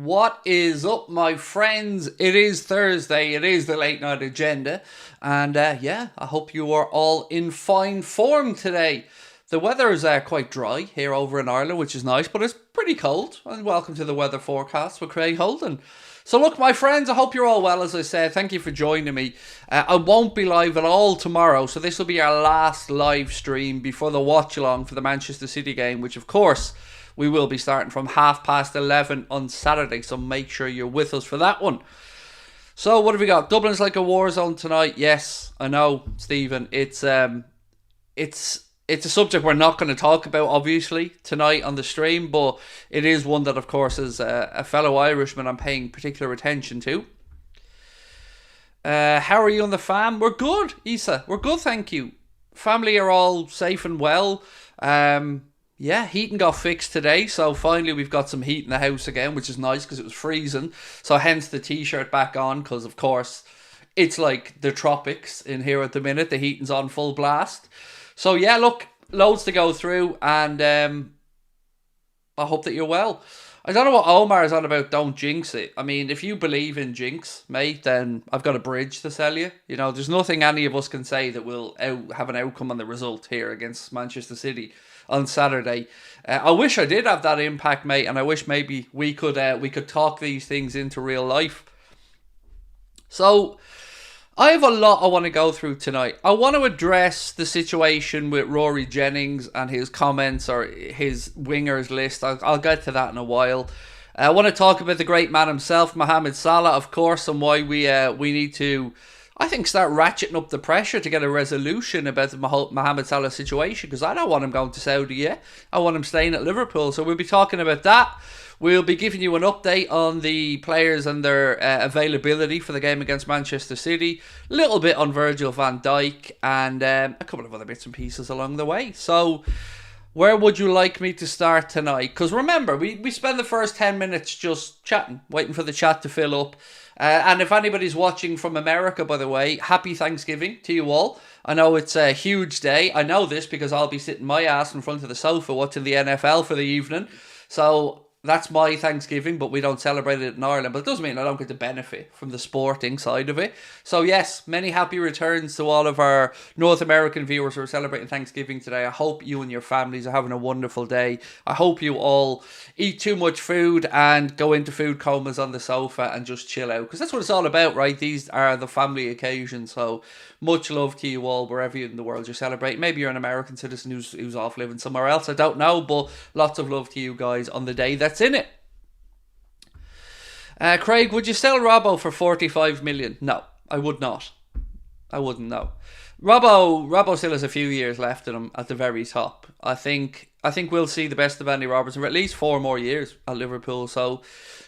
What is up, my friends? It is Thursday. It is the late night agenda. And yeah, I hope you are all in fine form today. The weather is quite dry here over in Ireland, which is nice, but it's pretty cold. And welcome to the weather forecast with Craig Holden. So look, my friends, I hope you're all well, as I said. Thank you for joining me. I won't be live at all tomorrow, so this will be our last live stream before the watch-along for the Manchester City game, which, of course, we will be starting from 11:30 on Saturday, so make sure you're with us for that one. So what have we got? Dublin's like a war zone tonight. Yes, I know, Stephen. It's a subject we're not going to talk about, obviously, tonight on the stream, but it is one that, of course, as a fellow Irishman, I'm paying particular attention to. How are you on the fam? We're good, Isa. We're good, thank you. Family are all safe and well. Yeah, heating got fixed today, so finally we've got some heat in the house again, which is nice because it was freezing. So hence the t-shirt back on, because of course it's like the tropics in here at the minute. The heating's on full blast. So yeah, look, loads to go through, and I hope that you're well. I don't know what Omar is on about, don't jinx it. I mean, if you believe in jinx, mate, then I've got a bridge to sell you. You know, there's nothing any of us can say that will have an outcome on the result here against Manchester City on Saturday. I wish I did have that impact, mate, and I wish maybe we could talk these things into real life. So I have a lot I want to go through tonight. I want to address the situation with Rory Jennings and his comments or his wingers list. I'll get to that in a while. I want to talk about the great man himself, Mohamed Salah, of course, and why we need to, I think, start ratcheting up the pressure to get a resolution about the Mohamed Salah situation, because I don't want him going to Saudi yet. I want him staying at Liverpool. So we'll be talking about that. We'll be giving you an update on the players and their availability for the game against Manchester City. A little bit on Virgil van Dijk and a couple of other bits and pieces along the way. So where would you like me to start tonight? Because remember, we spend the first 10 minutes just chatting, waiting for the chat to fill up. And if anybody's watching from America, by the way, happy Thanksgiving to you all. I know it's a huge day. I know this because I'll be sitting my ass in front of the sofa watching the NFL for the evening. So that's my Thanksgiving, but we don't celebrate it in Ireland. But it doesn't mean I don't get to benefit from the sporting side of it. So yes, many happy returns to all of our North American viewers who are celebrating Thanksgiving today. I hope you and your families are having a wonderful day. I hope you all eat too much food and go into food comas on the sofa and just chill out, because that's what it's all about, right? These are the family occasions. So much love to you all wherever in the world you're celebrating. Maybe you're an American citizen who's off living somewhere else. I don't know, but lots of love to you guys on the day that's in it. Craig, would you sell Robbo for 45 million? No, I would not. I wouldn't, no. Robbo still has a few years left in him at the very top. I think we'll see the best of Andy Robertson for at least 4 more years at Liverpool. So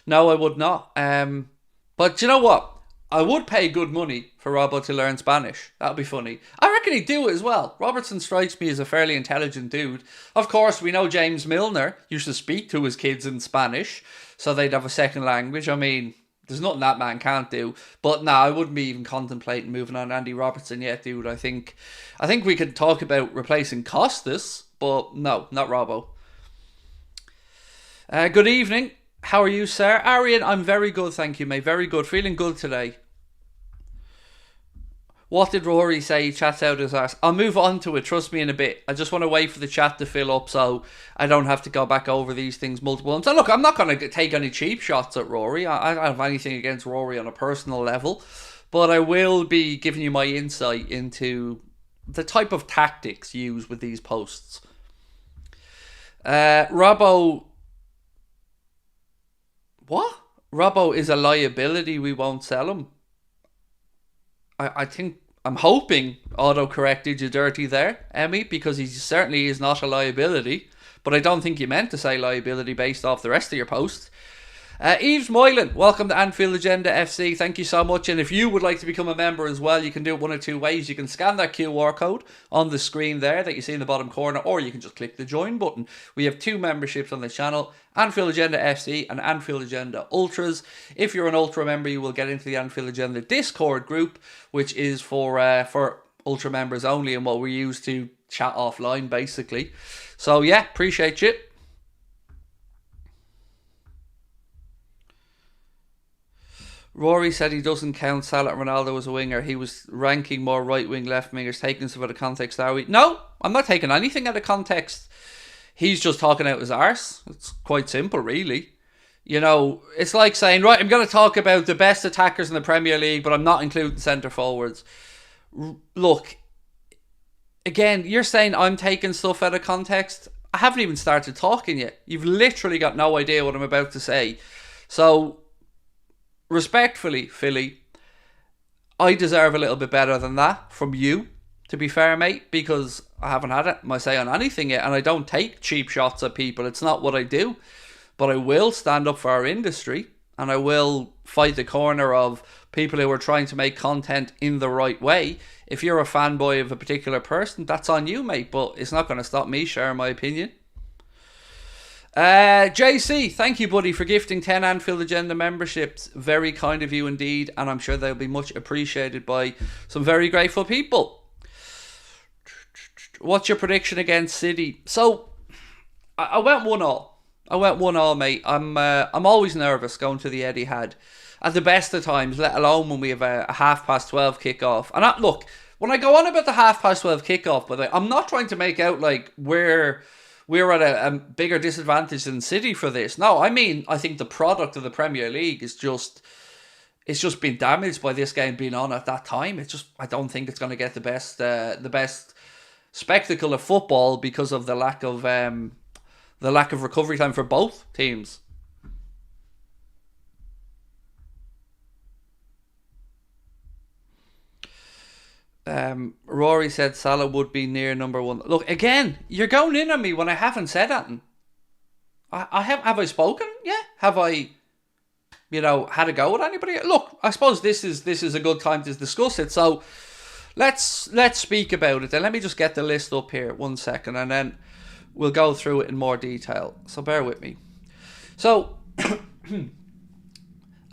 no, I would not. But you know what? I would pay good money for Robbo to learn Spanish. That'd be funny. I reckon he'd do it as well. Robertson strikes me as a fairly intelligent dude. Of course, we know James Milner used to speak to his kids in Spanish, so they'd have a second language. I mean, there's nothing that man can't do. But no, I wouldn't be even contemplating moving on Andy Robertson yet, dude. I think we could talk about replacing Costas, but no, not Robbo. Good evening. How are you, sir? Arian, I'm very good, thank you, mate. Very good. Feeling good today. What did Rory say? He chats out his arse. I'll move on to it, trust me, in a bit. I just want to wait for the chat to fill up so I don't have to go back over these things multiple times. So look, I'm not going to take any cheap shots at Rory. I don't have anything against Rory on a personal level. But I will be giving you my insight into the type of tactics used with these posts. Robbo... What? Robbo is a liability, we won't sell him. I'm hoping autocorrect did you dirty there, Emmy, because he certainly is not a liability. But I don't think you meant to say liability based off the rest of your post. Yves Moylan, welcome to Anfield Agenda FC. Thank you so much. And if you would like to become a member as well, you can do it one of two ways. You can scan that QR code on the screen there that you see in the bottom corner, or you can just click the join button. We have 2 memberships on the channel, Anfield Agenda FC and Anfield Agenda Ultras. If you're an Ultra member, you will get into the Anfield Agenda Discord group, which is for Ultra members only and what we use to chat offline, basically. So yeah, appreciate you. Rory said he doesn't count Salah and Ronaldo as a winger. He was ranking more right wing, left wingers, taking stuff out of context. Are we? No, I'm not taking anything out of context. He's just talking out his arse. It's quite simple, really. You know, it's like saying, right, I'm going to talk about the best attackers in the Premier League, but I'm not including centre forwards. Look, again, you're saying I'm taking stuff out of context. I haven't even started talking yet. You've literally got no idea what I'm about to say. So, respectfully, Philly, I deserve a little bit better than that from you, to be fair, mate, because I haven't had my say on anything yet, and I don't take cheap shots at people. It's not what I do. But I will stand up for our industry, and I will fight the corner of people who are trying to make content in the right way. If you're a fanboy of a particular person, that's on you, mate, but it's not going to stop me sharing my opinion. JC, thank you, buddy, for gifting 10 Anfield Agenda memberships. Very kind of you indeed, and I'm sure they'll be much appreciated by some very grateful people. What's your prediction against City? So, I went 1-1. I went 1-1, mate. I'm always nervous going to the Etihad at the best of times, let alone when we have a 12:30 kickoff. And look, when I go on about the 12:30 kickoff, by the way, I'm not trying to make out like we're at a bigger disadvantage than City for this. No, I mean, I think the product of the Premier League is just been damaged by this game being on at that time. I don't think it's going to get the best spectacle of football because of the lack of recovery time for both teams. Rory said Salah would be near number one. Look, again, you're going in on me when I haven't said anything. Have I spoken? Yeah. Have I, had a go at anybody? Look, I suppose this is a good time to discuss it. So let's speak about it. Then let me just get the list up here 1 second, and then we'll go through it in more detail. So bear with me. So,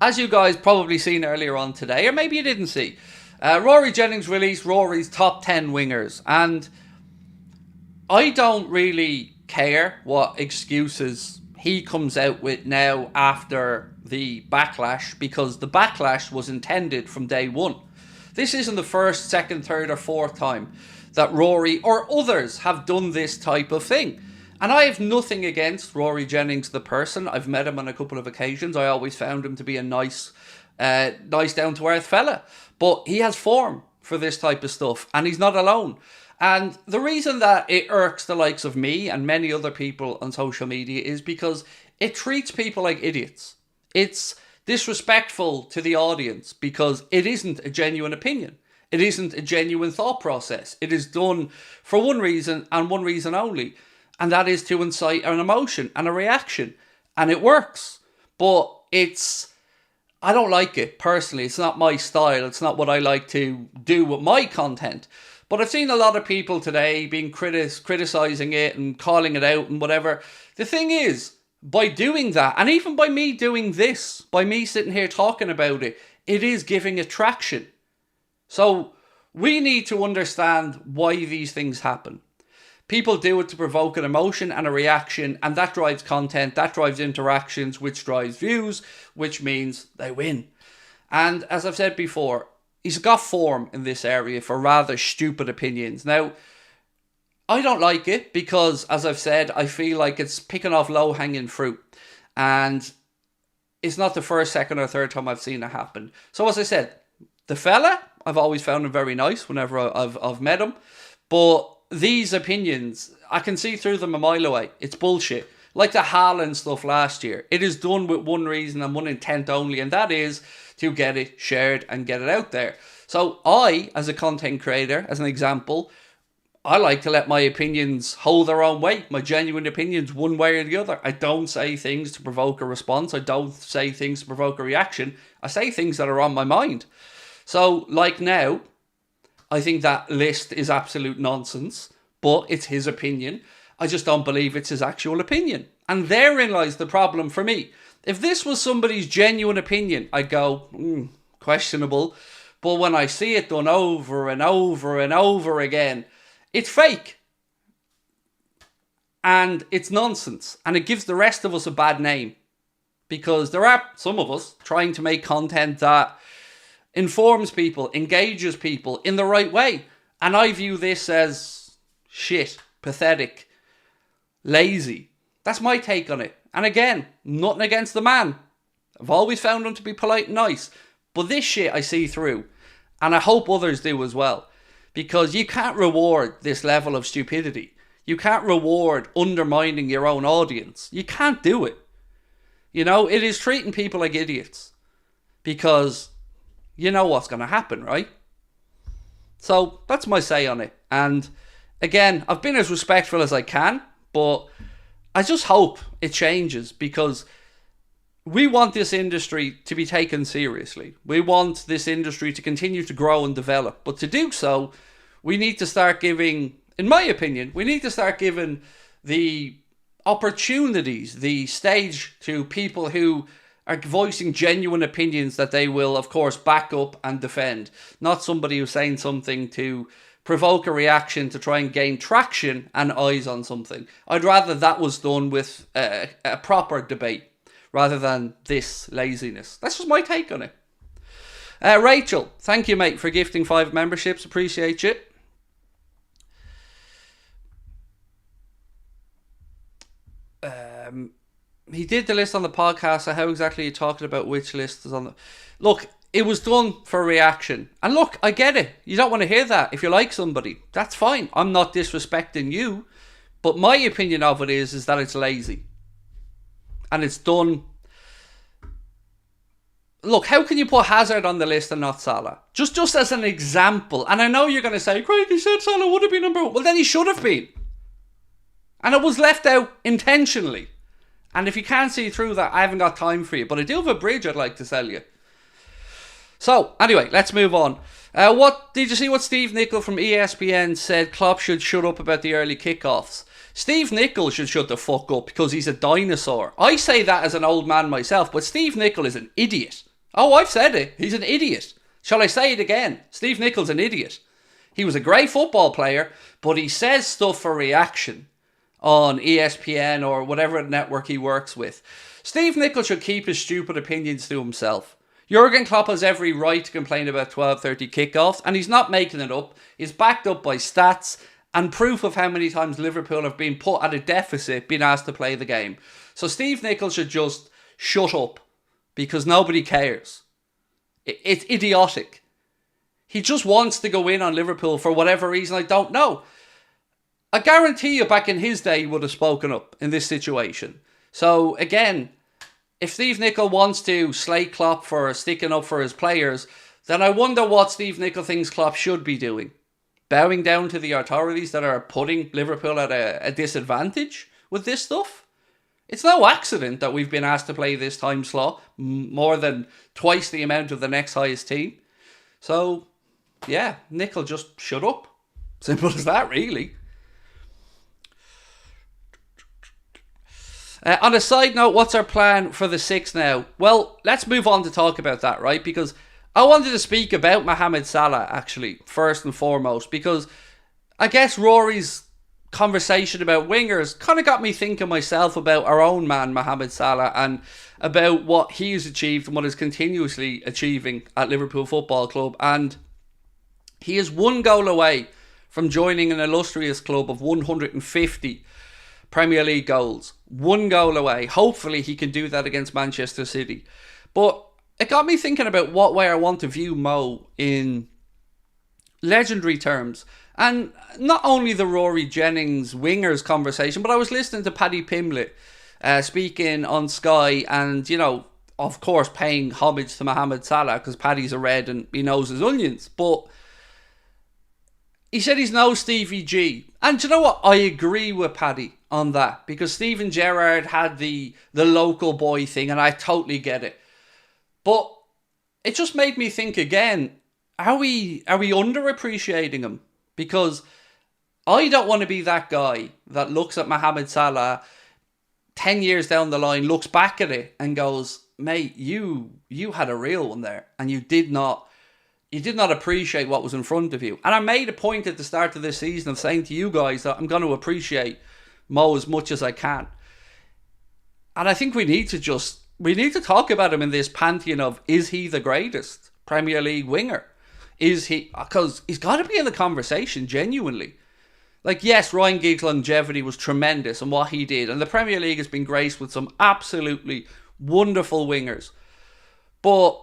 as you guys probably seen earlier on today, or maybe you didn't see, Rory Jennings released Rory's top 10 wingers. And I don't really care what excuses he comes out with now after the backlash, because the backlash was intended from day one. This isn't the first, second, third or fourth time that Rory or others have done this type of thing. And I have nothing against Rory Jennings the person. I've met him on a couple of occasions. I always found him to be a nice down-to-earth fella. But he has form for this type of stuff, and he's not alone. And the reason that it irks the likes of me and many other people on social media is because it treats people like idiots. It's disrespectful to the audience because it isn't a genuine opinion. It isn't a genuine thought process. It is done for one reason and one reason only, and that is to incite an emotion and a reaction. And it works. But I don't like it personally. It's not my style. It's not what I like to do with my content. But I've seen a lot of people today being criticising it and calling it out and whatever. The thing is, by doing that, and even by me doing this, by me sitting here talking about it, it is giving it traction. So we need to understand why these things happen. People do it to provoke an emotion and a reaction, and that drives content, that drives interactions, which drives views, which means they win. And as I've said before, he's got form in this area for rather stupid opinions. Now, I don't like it because, as I've said, I feel like it's picking off low-hanging fruit. And it's not the first, second or third time I've seen it happen. So as I said, the fella, I've always found him very nice whenever I've met him. But these opinions, I can see through them a mile away. It's bullshit. Like the Haaland stuff last year. It is done with one reason and one intent only, and that is to get it shared and get it out there. So I, as a content creator, as an example, I like to let my opinions hold their own weight, my genuine opinions, one way or the other. I don't say things to provoke a response. I don't say things to provoke a reaction. I say things that are on my mind. So, like now, I think that list is absolute nonsense, but it's his opinion. I just don't believe it's his actual opinion. And therein lies the problem for me. If this was somebody's genuine opinion, I'd go, questionable. But when I see it done over and over and over again, it's fake. And it's nonsense. And it gives the rest of us a bad name. because there are some of us trying to make content that informs people, engages people in the right way. And I view this as shit, pathetic, lazy. That's my take on it. And again, nothing against the man. I've always found him to be polite and nice. But this shit I see through. And I hope others do as well. Because you can't reward this level of stupidity. You can't reward undermining your own audience. You can't do it. You know, it is treating people like idiots. Because you know what's going to happen, right? So that's my say on it. And again, I've been as respectful as I can. But I just hope it changes, because we want this industry to be taken seriously. We want this industry to continue to grow and develop. But to do so, we need to start giving, in my opinion, we need to start giving the opportunities, the stage to people who are voicing genuine opinions that they will, of course, back up and defend. Not somebody who's saying something to provoke a reaction to try and gain traction and eyes on something. I'd rather that was done with a proper debate rather than this laziness. That's just my take on it. Rachel, thank you, mate, for gifting 5 memberships. Appreciate you. He did the list on the podcast. So how exactly are you talking about? Which list is on the... Look, it was done for reaction. And look, I get it. You don't want to hear that. If you like somebody, that's fine. I'm not disrespecting you. But my opinion of it is that it's lazy. And it's done... Look, how can you put Hazard on the list and not Salah? Just as an example. And I know you're going to say, Craig, you said Salah would have been number 1. Well, then he should have been. And it was left out intentionally. And if you can't see through that, I haven't got time for you. But I do have a bridge I'd like to sell you. So, anyway, let's move on. What did you see what Steve Nicol from ESPN said? Klopp should shut up about the early kickoffs. Steve Nicol should shut the fuck up because he's a dinosaur. I say that as an old man myself, but Steve Nicol is an idiot. Oh, I've said it. He's an idiot. Shall I say it again? Steve Nicol's an idiot. He was a great football player, but he says stuff for reaction on ESPN or whatever network he works with. Steve Nicol should keep his stupid opinions to himself. Jurgen Klopp has every right to complain about 12:30 kickoffs, and he's not making it up. He's backed up by stats and proof of how many times Liverpool have been put at a deficit, being asked to play the game. So Steve Nicol should just shut up, because nobody cares. It's idiotic. He just wants to go in on Liverpool for whatever reason, I don't know. I guarantee you back in his day he would have spoken up in this situation. So again, if Steve Nicol wants to slate Klopp for sticking up for his players, then I wonder what Steve Nicol thinks Klopp should be doing. Bowing down to the authorities that are putting Liverpool at a disadvantage with this stuff? It's no accident that we've been asked to play this time slot more than twice the amount of the next highest team. So, yeah, Nicol, just shut up. Simple as that, really. On a side note, what's our plan for the 6th now? Well, let's move on to talk about that, right? Because I wanted to speak about Mohamed Salah, actually, first and foremost, because I guess Rory's conversation about wingers kind of got me thinking myself about our own man, Mohamed Salah, and about what he's achieved and what he's continuously achieving at Liverpool Football Club. And he is 1 goal away from joining an illustrious club of 150 Premier League goals. 1 goal away. Hopefully he can do that against Manchester City. But it got me thinking about what way I want to view Mo in legendary terms. And not only the Rory Jennings wingers conversation, but I was listening to Paddy Pimblett speaking on Sky and, you know, of course paying homage to Mohamed Salah because Paddy's a red and he knows his onions. But he said he's no Stevie G. And do you know what? I agree with Paddy on that, because Steven Gerrard had the local boy thing, and I totally get it. But it just made me think again, are we underappreciating him? Because I don't want to be that guy that looks at Mohamed Salah 10 years down the line, looks back at it and goes, mate, you had a real one there, and you did not appreciate what was in front of you. And I made a point at the start of this season of saying to you guys that I'm going to appreciate Mo as much as I can. And I think we need to just we need to talk about him in this pantheon of, is he the greatest Premier League winger? Is he? Because he's got to be in the conversation, genuinely. Like, yes, Ryan Giggs' longevity was tremendous and what he did, and the Premier League has been graced with some absolutely wonderful wingers. But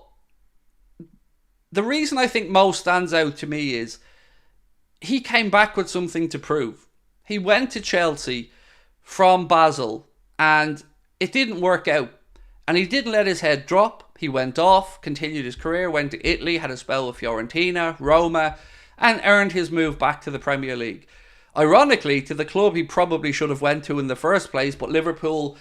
the reason I think Mo stands out to me is he came back with something to prove. He went to Chelsea from Basel and it didn't work out. And he didn't let his head drop. He went off, continued his career, went to Italy, had a spell with Fiorentina, Roma, and earned his move back to the Premier League. Ironically, to the club he probably should have went to in the first place, but Liverpool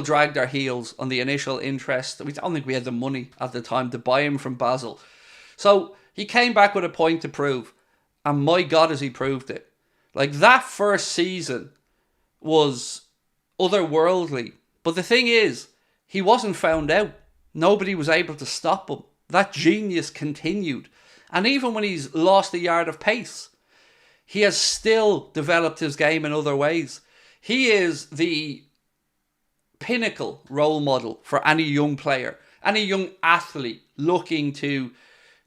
dragged our heels on the initial interest. We don't think we had the money at the time to buy him from Basel. So he came back with a point to prove. And my God, has he proved it. Like, that first season was otherworldly. But the thing is, he wasn't found out. Nobody was able to stop him. That genius continued. And even when he's lost a yard of pace, he has still developed his game in other ways. He is the pinnacle role model for any young player, any young athlete looking to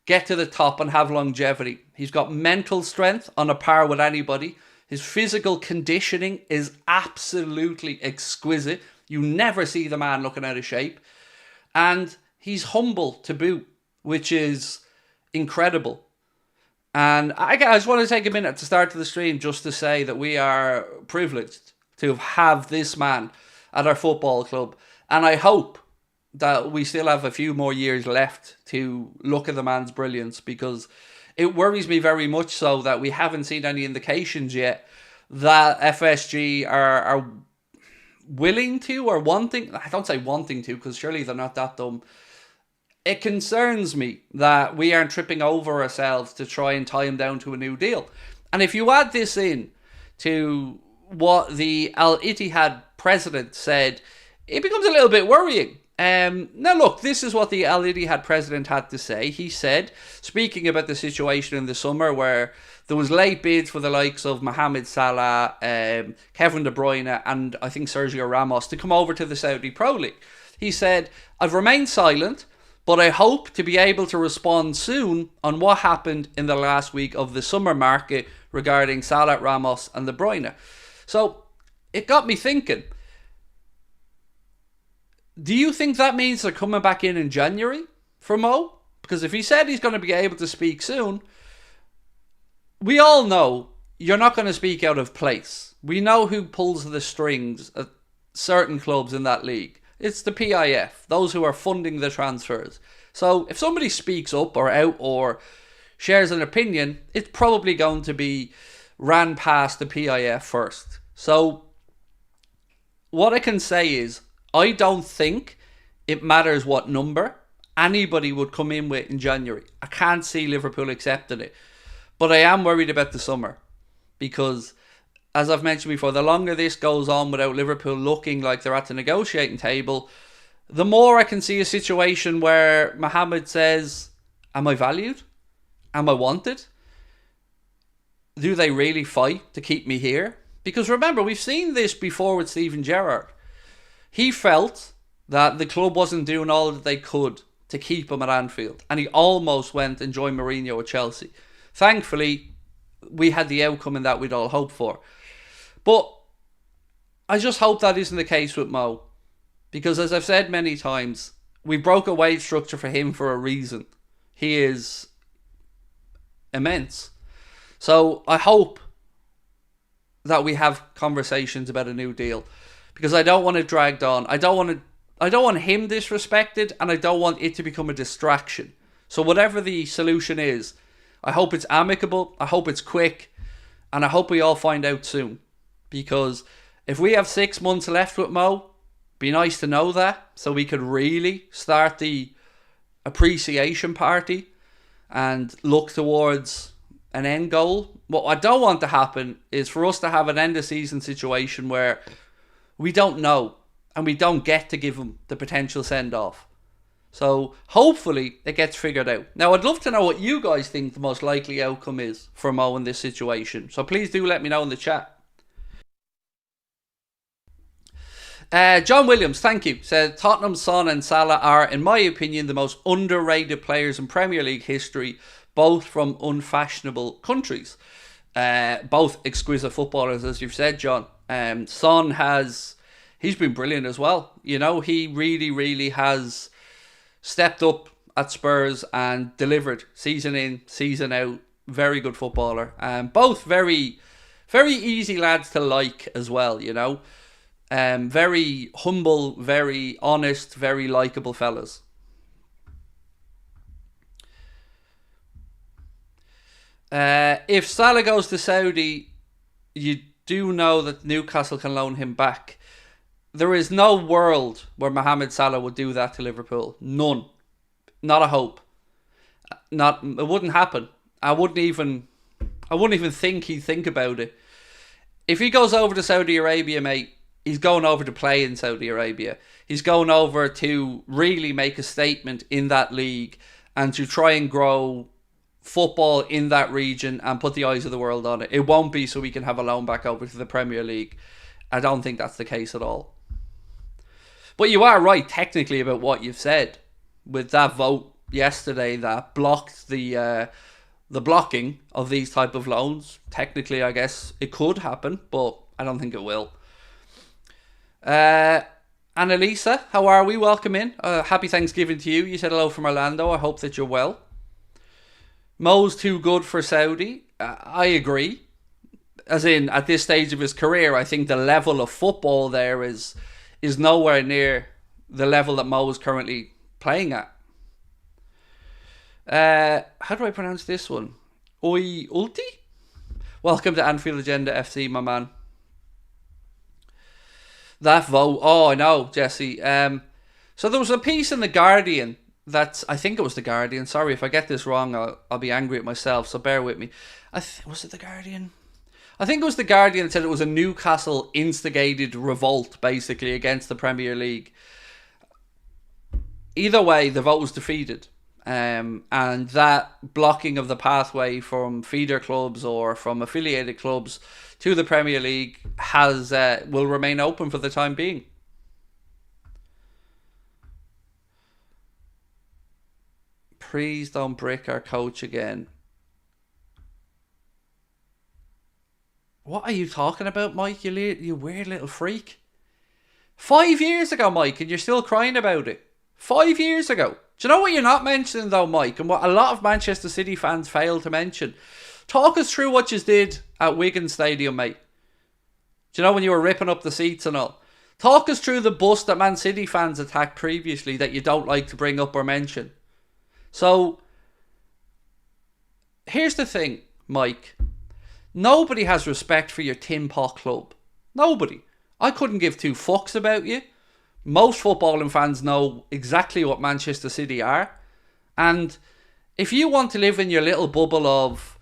get to the top and have longevity. He's got mental strength on a par with anybody. His physical conditioning is absolutely exquisite. You never see the man looking out of shape. And he's humble to boot, which is incredible. And I just want to take a minute to start to the stream just to say that we are privileged to have this man at our football club. And I hope that we still have a few more years left to look at the man's brilliance, because it worries me very much so that we haven't seen any indications yet that FSG are willing to or wanting. I don't say wanting to, because surely they're not that dumb. It concerns me that we aren't tripping over ourselves to try and tie him down to a new deal. And if you add this in to what the Al Ittihad president said, it becomes a little bit worrying. Now look, this is what the Al Ittihad president had to say. He said, speaking about the situation in the summer where there was late bids for the likes of Mohamed, Salah, Kevin De Bruyne, and I think Sergio Ramos to come over to the Saudi Pro League. He said, I've remained silent, but I hope to be able to respond soon on what happened in the last week of the summer market regarding Salah, Ramos and De Bruyne. So it got me thinking, do you think that means they're coming back in January for Mo? Because if he said he's going to be able to speak soon, we all know you're not going to speak out of place. We know who pulls the strings at certain clubs in that league. It's the PIF, those who are funding the transfers. So if somebody speaks up or out or shares an opinion, it's probably going to be ran past the PIF first. So what I can say is, I don't think it matters what number anybody would come in with in January. I can't see Liverpool accepting it. But I am worried about the summer, because, as I've mentioned before, the longer this goes on without Liverpool looking like they're at the negotiating table, the more I can see a situation where Mohamed says, am I valued? Am I wanted? Do they really fight to keep me here? Because remember, we've seen this before with Steven Gerrard. He felt that the club wasn't doing all that they could to keep him at Anfield, and he almost went and joined Mourinho at Chelsea. Thankfully, we had the outcome in that we'd all hoped for. But I just hope that isn't the case with Mo, because as I've said many times, we broke a wage structure for him for a reason. He is immense. So I hope that we have conversations about a new deal, because I don't want it dragged on. I don't want him disrespected, and I don't want it to become a distraction. So whatever the solution is, I hope it's amicable, I hope it's quick, and I hope we all find out soon. Because if we have 6 months left with Mo, be nice to know that, so we could really start the appreciation party and look towards an end goal. What I don't want to happen is for us to have an end of season situation where we don't know and we don't get to give him the potential send off. So hopefully it gets figured out. Now I'd love to know what you guys think the most likely outcome is for Mo in this situation. So please do let me know in the chat. John Williams, thank you, said Tottenham, Son and Salah are, in my opinion, the most underrated players in Premier League history, both from unfashionable countries. Both exquisite footballers, as you've said, John. Son he's been brilliant as well. You know, he really, really has stepped up at Spurs and delivered season in, season out. Very good footballer. Both very, very easy lads to like as well, you know. Very humble, very honest, very likeable fellas. If Salah goes to Saudi, you do know that Newcastle can loan him back. There is no world where Mohamed Salah would do that to Liverpool. None. Not a hope. It wouldn't happen. I wouldn't even think he'd think about it. If he goes over to Saudi Arabia, mate, he's going over to play in Saudi Arabia. He's going over to really make a statement in that league and to try and grow football in that region and put the eyes of the world on it. It won't be so we can have a loan back over to the Premier League. I don't think that's the case at all. But you are right technically about what you've said with that vote yesterday that blocked the blocking of these type of loans. Technically, I guess it could happen, but I don't think it will. Annalisa, how are we? Welcome in. Happy Thanksgiving to you. You said hello from Orlando. I hope that you're well. Mo's too good for Saudi. I agree. As in, at this stage of his career, I think the level of football there is nowhere near the level that Mo is currently playing at. How do I pronounce this one? Oi Ulti? Welcome to Anfield Agenda FC, my man. That vote. Oh, I know, Jesse. So there was a piece in The Guardian I think it was The Guardian. Sorry, if I get this wrong, I'll be angry at myself, so bear with me. Was it The Guardian? I think it was The Guardian that said it was a Newcastle instigated revolt, basically, against the Premier League. Either way, the vote was defeated. And that blocking of the pathway from feeder clubs or from affiliated clubs to the Premier League will remain open for the time being. Please don't brick our coach again. What are you talking about, Mike? You weird little freak. 5 years ago, Mike, and you're still crying about it. 5 years ago. Do you know what you're not mentioning though, Mike? And what a lot of Manchester City fans fail to mention. Talk us through what you did at Wigan Stadium, mate. Do you know when you were ripping up the seats and all? Talk us through the bus that Man City fans attacked previously that you don't like to bring up or mention. So, here's the thing, Mike. Nobody has respect for your tin pot club. Nobody. I couldn't give two fucks about you. Most footballing fans know exactly what Manchester City are. And if you want to live in your little bubble of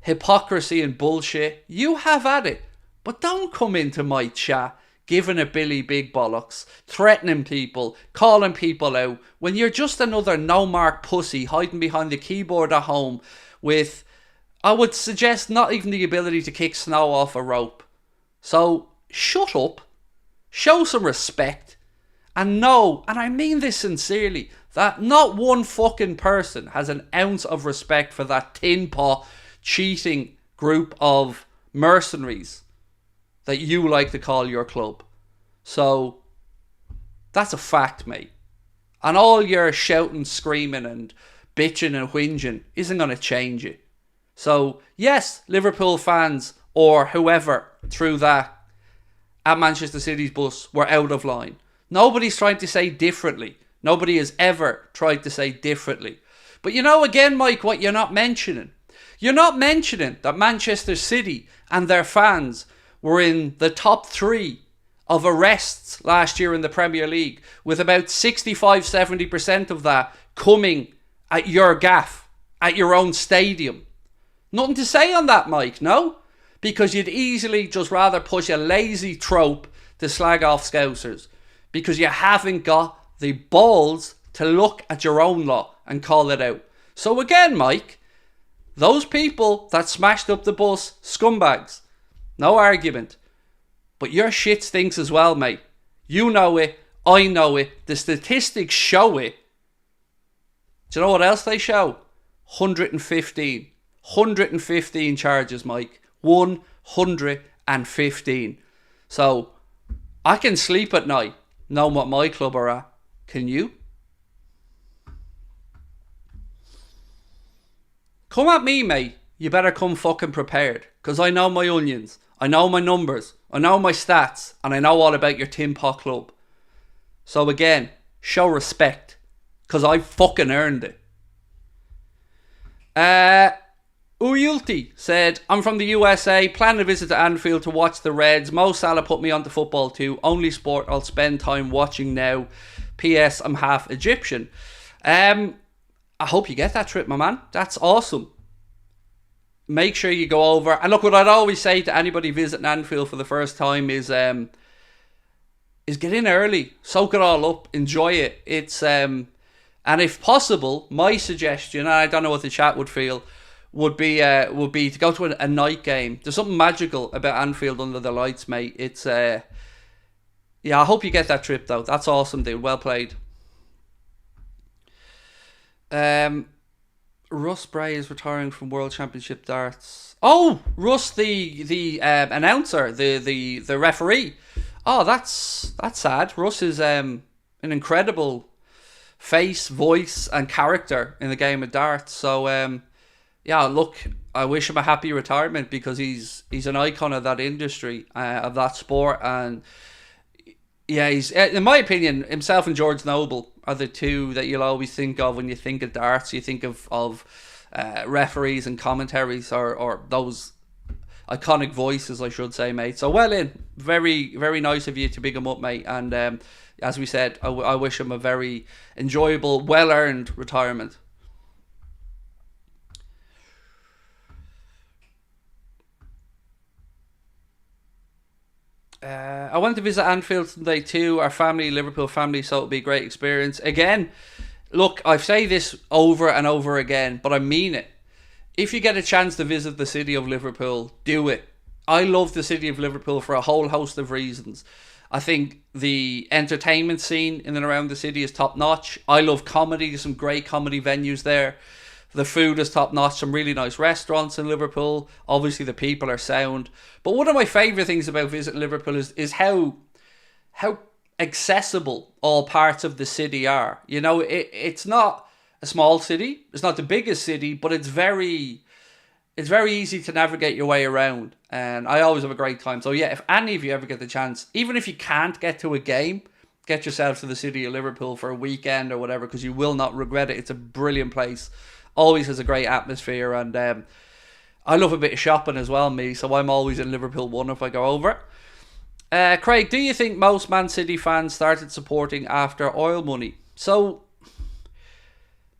hypocrisy and bullshit, you have at it. But don't come into my chat giving a Billy big bollocks, threatening people, calling people out, when you're just another no-mark pussy hiding behind the keyboard at home with, I would suggest, not even the ability to kick snow off a rope. So, shut up, show some respect, and know, and I mean this sincerely, that not one fucking person has an ounce of respect for that tin pot cheating group of mercenaries that you like to call your club. So, that's a fact, mate. And all your shouting, screaming and bitching and whinging isn't going to change it. So, yes, Liverpool fans or whoever through that at Manchester City's bus were out of line. Nobody's trying to say differently. Nobody has ever tried to say differently. But you know, again, Mike, what you're not mentioning. You're not mentioning that Manchester City and their fans were in the top 3 of arrests last year in the Premier League, with about 65-70% of that coming at your gaff, at your own stadium. Nothing to say on that, Mike, no? Because you'd easily just rather push a lazy trope to slag off Scousers, because you haven't got the balls to look at your own lot and call it out. So again, Mike, those people that smashed up the bus, scumbags. No argument. But your shit stinks as well, mate. You know it. I know it. The statistics show it. Do you know what else they show? 115. 115 charges, Mike. 115. So, I can sleep at night knowing what my club are at. Can you? Come at me, mate. You better come fucking prepared. Because I know my onions. I know my numbers. I know my stats. And I know all about your Tin Pot Club. So again, show respect. Because I fucking earned it. Uyulti said, I'm from the USA, plan to visit to Anfield to watch the Reds. Mo Salah put me onto football too. Only sport I'll spend time watching now. P.S. I'm half Egyptian. I hope you get that trip, my man. That's awesome. Make sure you go over. And look, what I'd always say to anybody visiting Anfield for the first time is get in early. Soak it all up. Enjoy it. It's and if possible, my suggestion, and I don't know what the chat would feel, would be to go to a night game. There's something magical about Anfield under the lights, mate. It's yeah, I hope you get that trip though. That's awesome, dude. Well played. Russ Bray is retiring from World Championship darts. Oh, Russ, the announcer, the referee. Oh, that's sad. Russ is an incredible face, voice, and character in the game of darts. So yeah, look, I wish him a happy retirement because he's an icon of that industry, of that sport, and yeah, he's, in my opinion, himself and George Noble are the two that you'll always think of when you think of darts. You think of referees and commentaries, or those iconic voices, I should say, mate. So well in. Very, very nice of you to big him up, mate. And as we said, I wish him a very enjoyable, well-earned retirement. I went to visit Anfield today too. Our family, Liverpool family, so it'll be a great experience. Again, look, I say this over and over again, but I mean it. If you get a chance to visit the city of Liverpool, do it. I love the city of Liverpool for a whole host of reasons. I think the entertainment scene in and around the city is top notch. I love comedy. There's some great comedy venues there. The food is top notch. Some really nice restaurants in Liverpool. Obviously, the people are sound. But one of my favourite things about visiting Liverpool is how accessible all parts of the city are. You know, it's not a small city. It's not the biggest city, but it's very easy to navigate your way around. And I always have a great time. So yeah, if any of you ever get the chance, even if you can't get to a game, get yourself to the city of Liverpool for a weekend or whatever, because you will not regret it. It's a brilliant place. Always has a great atmosphere, and I love a bit of shopping as well, me, so I'm always in Liverpool 1 if I go over. Craig, do you think most Man City fans started supporting after oil money? So,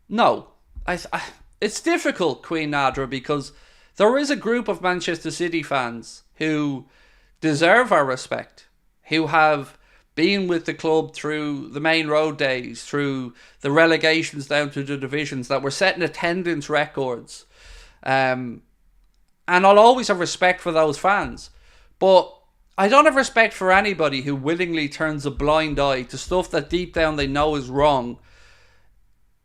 no. It's difficult, Queen Nadra, because there is a group of Manchester City fans who deserve our respect, who have been with the club through the main road days, through the relegations down to the divisions, that were setting attendance records. And I'll always have respect for those fans. But I don't have respect for anybody who willingly turns a blind eye to stuff that deep down they know is wrong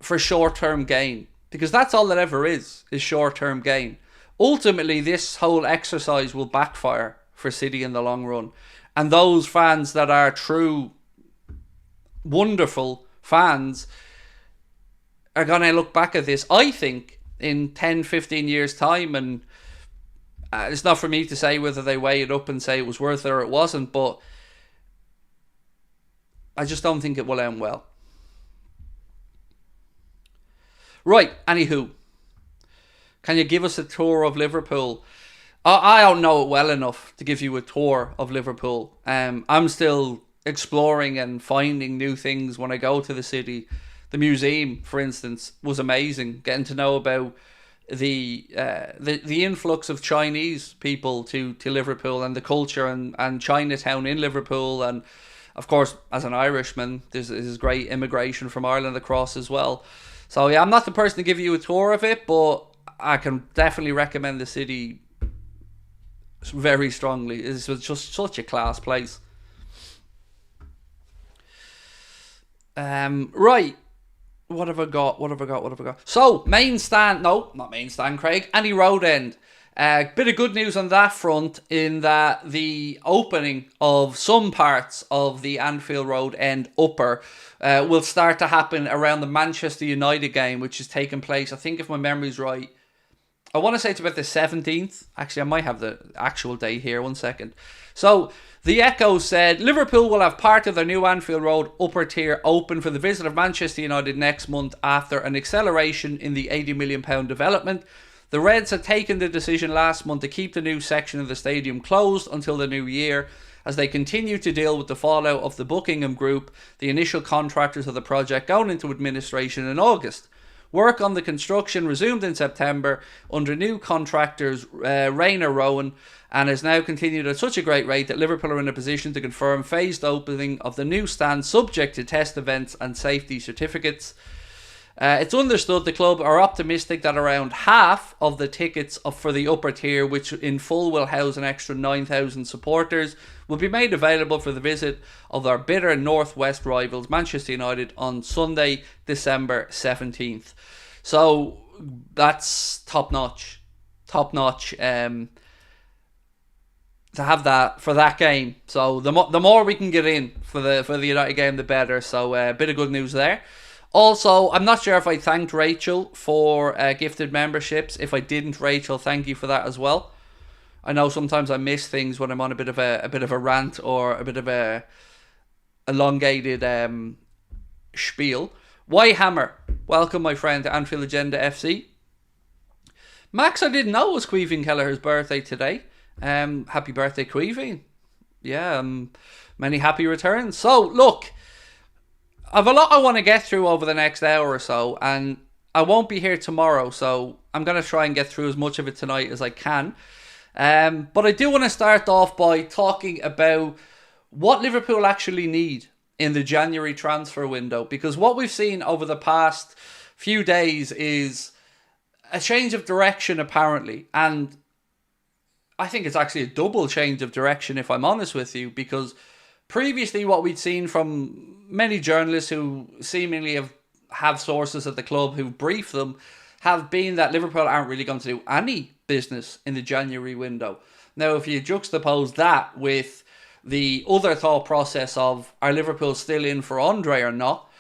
for short-term gain. Because that's all that ever is short-term gain. Ultimately, this whole exercise will backfire for City in the long run. And those fans that are true, wonderful fans are going to look back at this, I think, in 10, 15 years' time. And it's not for me to say whether they weigh it up and say it was worth it or it wasn't, but I just don't think it will end well. Right, anywho. Can you give us a tour of Liverpool? I don't know it well enough to give you a tour of Liverpool. I'm still exploring and finding new things when I go to the city. The museum, for instance, was amazing. Getting to know about the influx of Chinese people to Liverpool, and the culture and Chinatown in Liverpool. And of course, as an Irishman, there's great immigration from Ireland across as well. So yeah, I'm not the person to give you a tour of it, but I can definitely recommend the city very strongly. It's just such a class place. Right. What have I got? What have I got? What have I got? So, main stand. No, not main stand, Craig. Any road end. Bit of good news on that front in that the opening of some parts of the Anfield Road end upper will start to happen around the Manchester United game, which is taking place, I think if my memory's right, I want to say it's about the 17th. Actually, I might have the actual day here. 1 second. So, the Echo said Liverpool will have part of their new Anfield Road upper tier open for the visit of Manchester United next month after an acceleration in the £80 million development. The Reds had taken the decision last month to keep the new section of the stadium closed until the new year as they continue to deal with the fallout of the Buckingham Group, the initial contractors of the project going into administration in August. Work on the construction resumed in September under new contractors Rayner Rowan and has now continued at such a great rate that Liverpool are in a position to confirm phased opening of the new stand subject to test events and safety certificates. It's understood the club are optimistic that around half of the tickets for the upper tier, which in full will house an extra 9,000 supporters, will be made available for the visit of their bitter northwest rivals Manchester United on Sunday, December 17th. So that's top notch to have that for that game. So the more we can get in for the United game, the better. So a bit of good news there. Also, I'm not sure if I thanked Rachel for gifted memberships. If I didn't, Rachel, thank you for that as well. I know sometimes I miss things when I'm on a bit of a rant or a bit of a elongated spiel. Why Hammer? Welcome, my friend, to Anfield Agenda FC. Max, I didn't know it was Queeveen Kelleher's birthday today. Happy birthday, Queeveen. Yeah, many happy returns. So, look, I've a lot I want to get through over the next hour or so, and I won't be here tomorrow, so I'm going to try and get through as much of it tonight as I can. But I do want to start off by talking about what Liverpool actually need in the January transfer window, because what we've seen over the past few days is a change of direction, apparently, and I think it's actually a double change of direction, if I'm honest with you, because previously what we'd seen from many journalists who seemingly have sources at the club who brief them have been that Liverpool aren't really going to do any business in the January window. Now, if you juxtapose that with the other thought process of are Liverpool still in for Andre or not,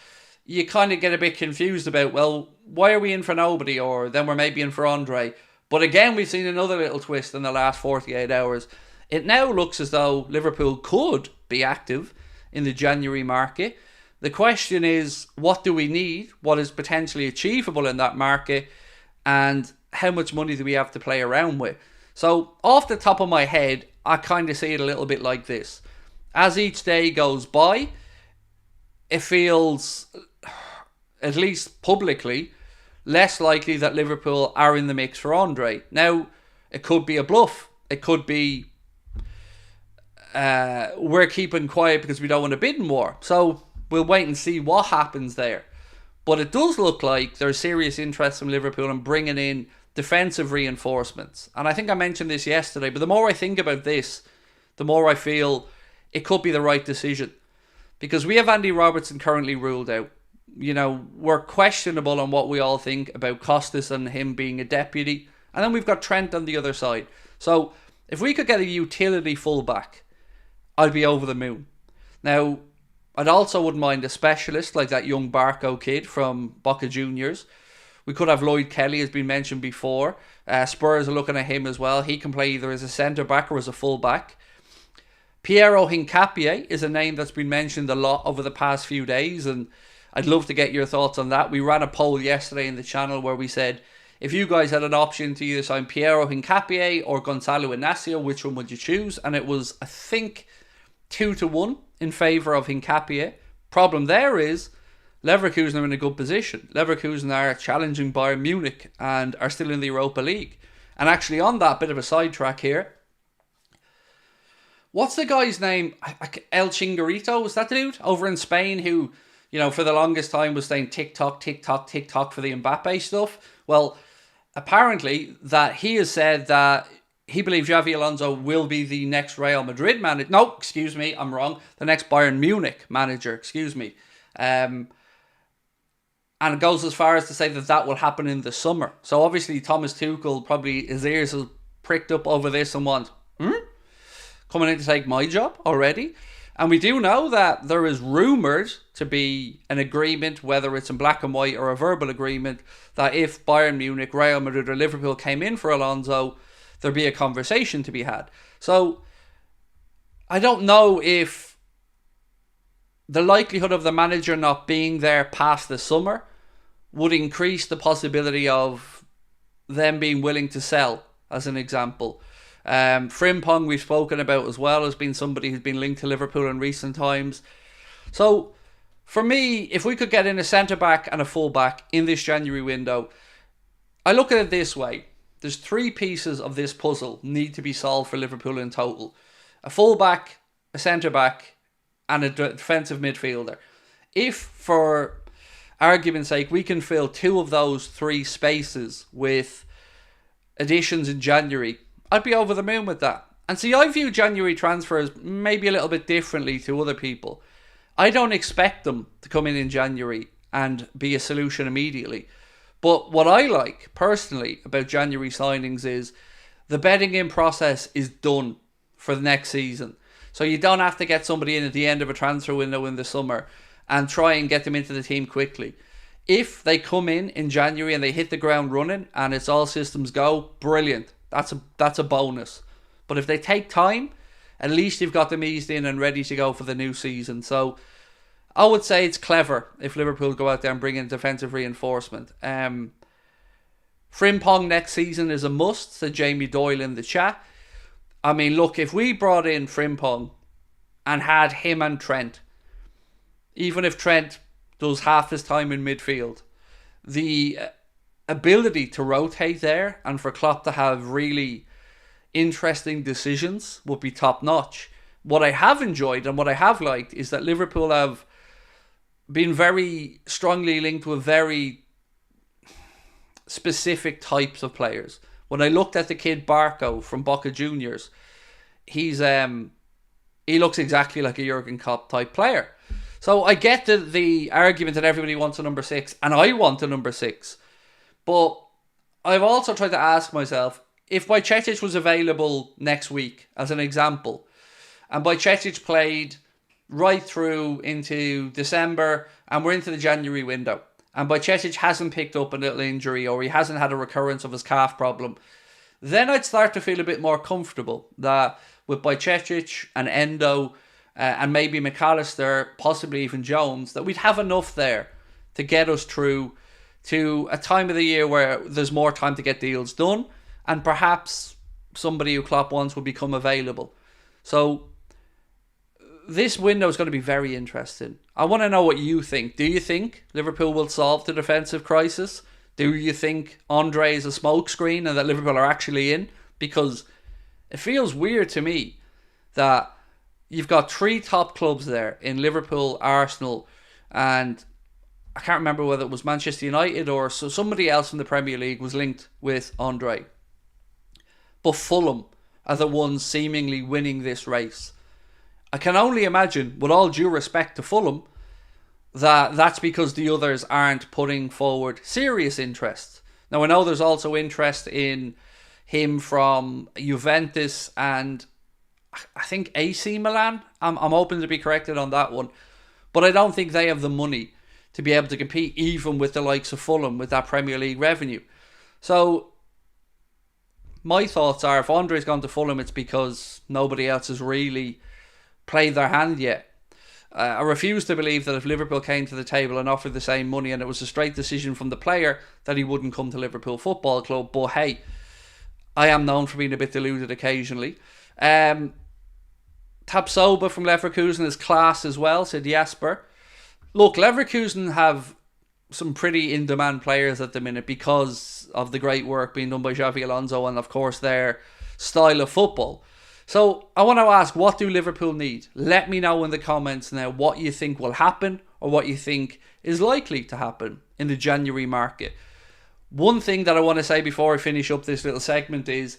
you kind of get a bit confused about, well, why are we in for nobody, or then we're maybe in for Andre. But again, we've seen another little twist in the last 48 hours. It now looks as though Liverpool could be active in the January market. The question is, what do we need? What is potentially achievable in that market? And how much money do we have to play around with? So, off the top of my head, I kind of see it a little bit like this. As each day goes by, it feels, at least publicly, less likely that Liverpool are in the mix for Andre. Now, it could be a bluff. It could be we're keeping quiet because we don't want a bidding war. So we'll wait and see what happens there. But it does look like there's serious interest from Liverpool in bringing in defensive reinforcements. And I think I mentioned this yesterday, but the more I think about this, the more I feel it could be the right decision. Because we have Andy Robertson currently ruled out. You know, we're questionable on what we all think about Costas and him being a deputy. And then we've got Trent on the other side. So if we could get a utility fullback, I'd be over the moon. Now, I'd also wouldn't mind a specialist like that young Barco kid from Boca Juniors. We could have Lloyd Kelly, has been mentioned before. Spurs are looking at him as well. He can play either as a centre-back or as a full-back. Piero Hincapié is a name that's been mentioned a lot over the past few days, and I'd love to get your thoughts on that. We ran a poll yesterday in the channel where we said, if you guys had an option to either sign Piero Hincapié or Gonzalo Inacio, which one would you choose? And it was, I think, 2-1 in favour of Hincapié. Problem there is, Leverkusen are in a good position. Leverkusen are challenging Bayern Munich and are still in the Europa League. And actually on that, bit of a sidetrack here, what's the guy's name? El Chingarito, was that the dude over in Spain who, you know, for the longest time was saying TikTok, TikTok, TikTok for the Mbappe stuff? Well, apparently that he has said that he believes Xavi Alonso will be the next Real Madrid manager. No, excuse me, I'm wrong. The next Bayern Munich manager, excuse me. And it goes as far as to say that will happen in the summer. So obviously Thomas Tuchel, probably his ears are pricked up over this and want, coming in to take my job already? And we do know that there is rumoured to be an agreement, whether it's in black and white or a verbal agreement, that if Bayern Munich, Real Madrid or Liverpool came in for Alonso, there'd be a conversation to be had. So I don't know if the likelihood of the manager not being there past the summer would increase the possibility of them being willing to sell, as an example. Frimpong, we've spoken about as well, has been somebody who's been linked to Liverpool in recent times. So for me, if we could get in a centre-back and a full-back in this January window, I look at it this way. There's 3 pieces of this puzzle need to be solved for Liverpool in total. A full-back, a centre-back and a defensive midfielder. If, for argument's sake, we can fill 2 of those 3 spaces with additions in January, I'd be over the moon with that. And see, I view January transfers maybe a little bit differently to other people. I don't expect them to come in January and be a solution immediately. But what I like, personally, about January signings is the bedding in process is done for the next season. So you don't have to get somebody in at the end of a transfer window in the summer and try and get them into the team quickly. If they come in January and they hit the ground running and it's all systems go, brilliant. That's a bonus. But if they take time, at least you've got them eased in and ready to go for the new season. So I would say it's clever if Liverpool go out there and bring in defensive reinforcement. Frimpong next season is a must, said Jamie Doyle in the chat. I mean, look, if we brought in Frimpong and had him and Trent, even if Trent does half his time in midfield, the ability to rotate there and for Klopp to have really interesting decisions would be top notch. What I have enjoyed and what I have liked is that Liverpool have been very strongly linked with very specific types of players. When I looked at the kid Barco from Boca Juniors, he looks exactly like a Jurgen Klopp type player. So I get the argument that everybody wants a number 6, and I want a number 6. But I've also tried to ask myself, if Bajcetic was available next week, as an example, and Bajcetic played right through into December, and we're into the January window, and Bajcetic hasn't picked up a little injury, or he hasn't had a recurrence of his calf problem, then I'd start to feel a bit more comfortable that with Bajcetic and Endo, and maybe McAllister, possibly even Jones, that we'd have enough there to get us through to a time of the year where there's more time to get deals done, and perhaps somebody who Klopp wants will become available. So this window is going to be very interesting. I want to know what you think. Do you think Liverpool will solve the defensive crisis? Do you think Andre is a smokescreen and that Liverpool are actually in? Because it feels weird to me that you've got 3 top clubs there in Liverpool, Arsenal, and I can't remember whether it was Manchester United or somebody else in the Premier League was linked with Andre. But Fulham are the ones seemingly winning this race. I can only imagine, with all due respect to Fulham, that that's because the others aren't putting forward serious interest. Now I know there's also interest in him from Juventus and I think AC Milan. I'm hoping to be corrected on that one. But I don't think they have the money to be able to compete even with the likes of Fulham with that Premier League revenue. So my thoughts are, if Andre's gone to Fulham, it's because nobody else has really played their hand yet. I refuse to believe that if Liverpool came to the table and offered the same money and it was a straight decision from the player, that he wouldn't come to Liverpool Football Club. But hey, I am known for being a bit deluded occasionally. Tabsoba from Leverkusen is class as well, said Jasper. Look, Leverkusen have some pretty in-demand players at the minute because of the great work being done by Xavi Alonso and, of course, their style of football. So I want to ask, what do Liverpool need? Let me know in the comments now what you think will happen or what you think is likely to happen in the January market. One thing that I want to say before I finish up this little segment is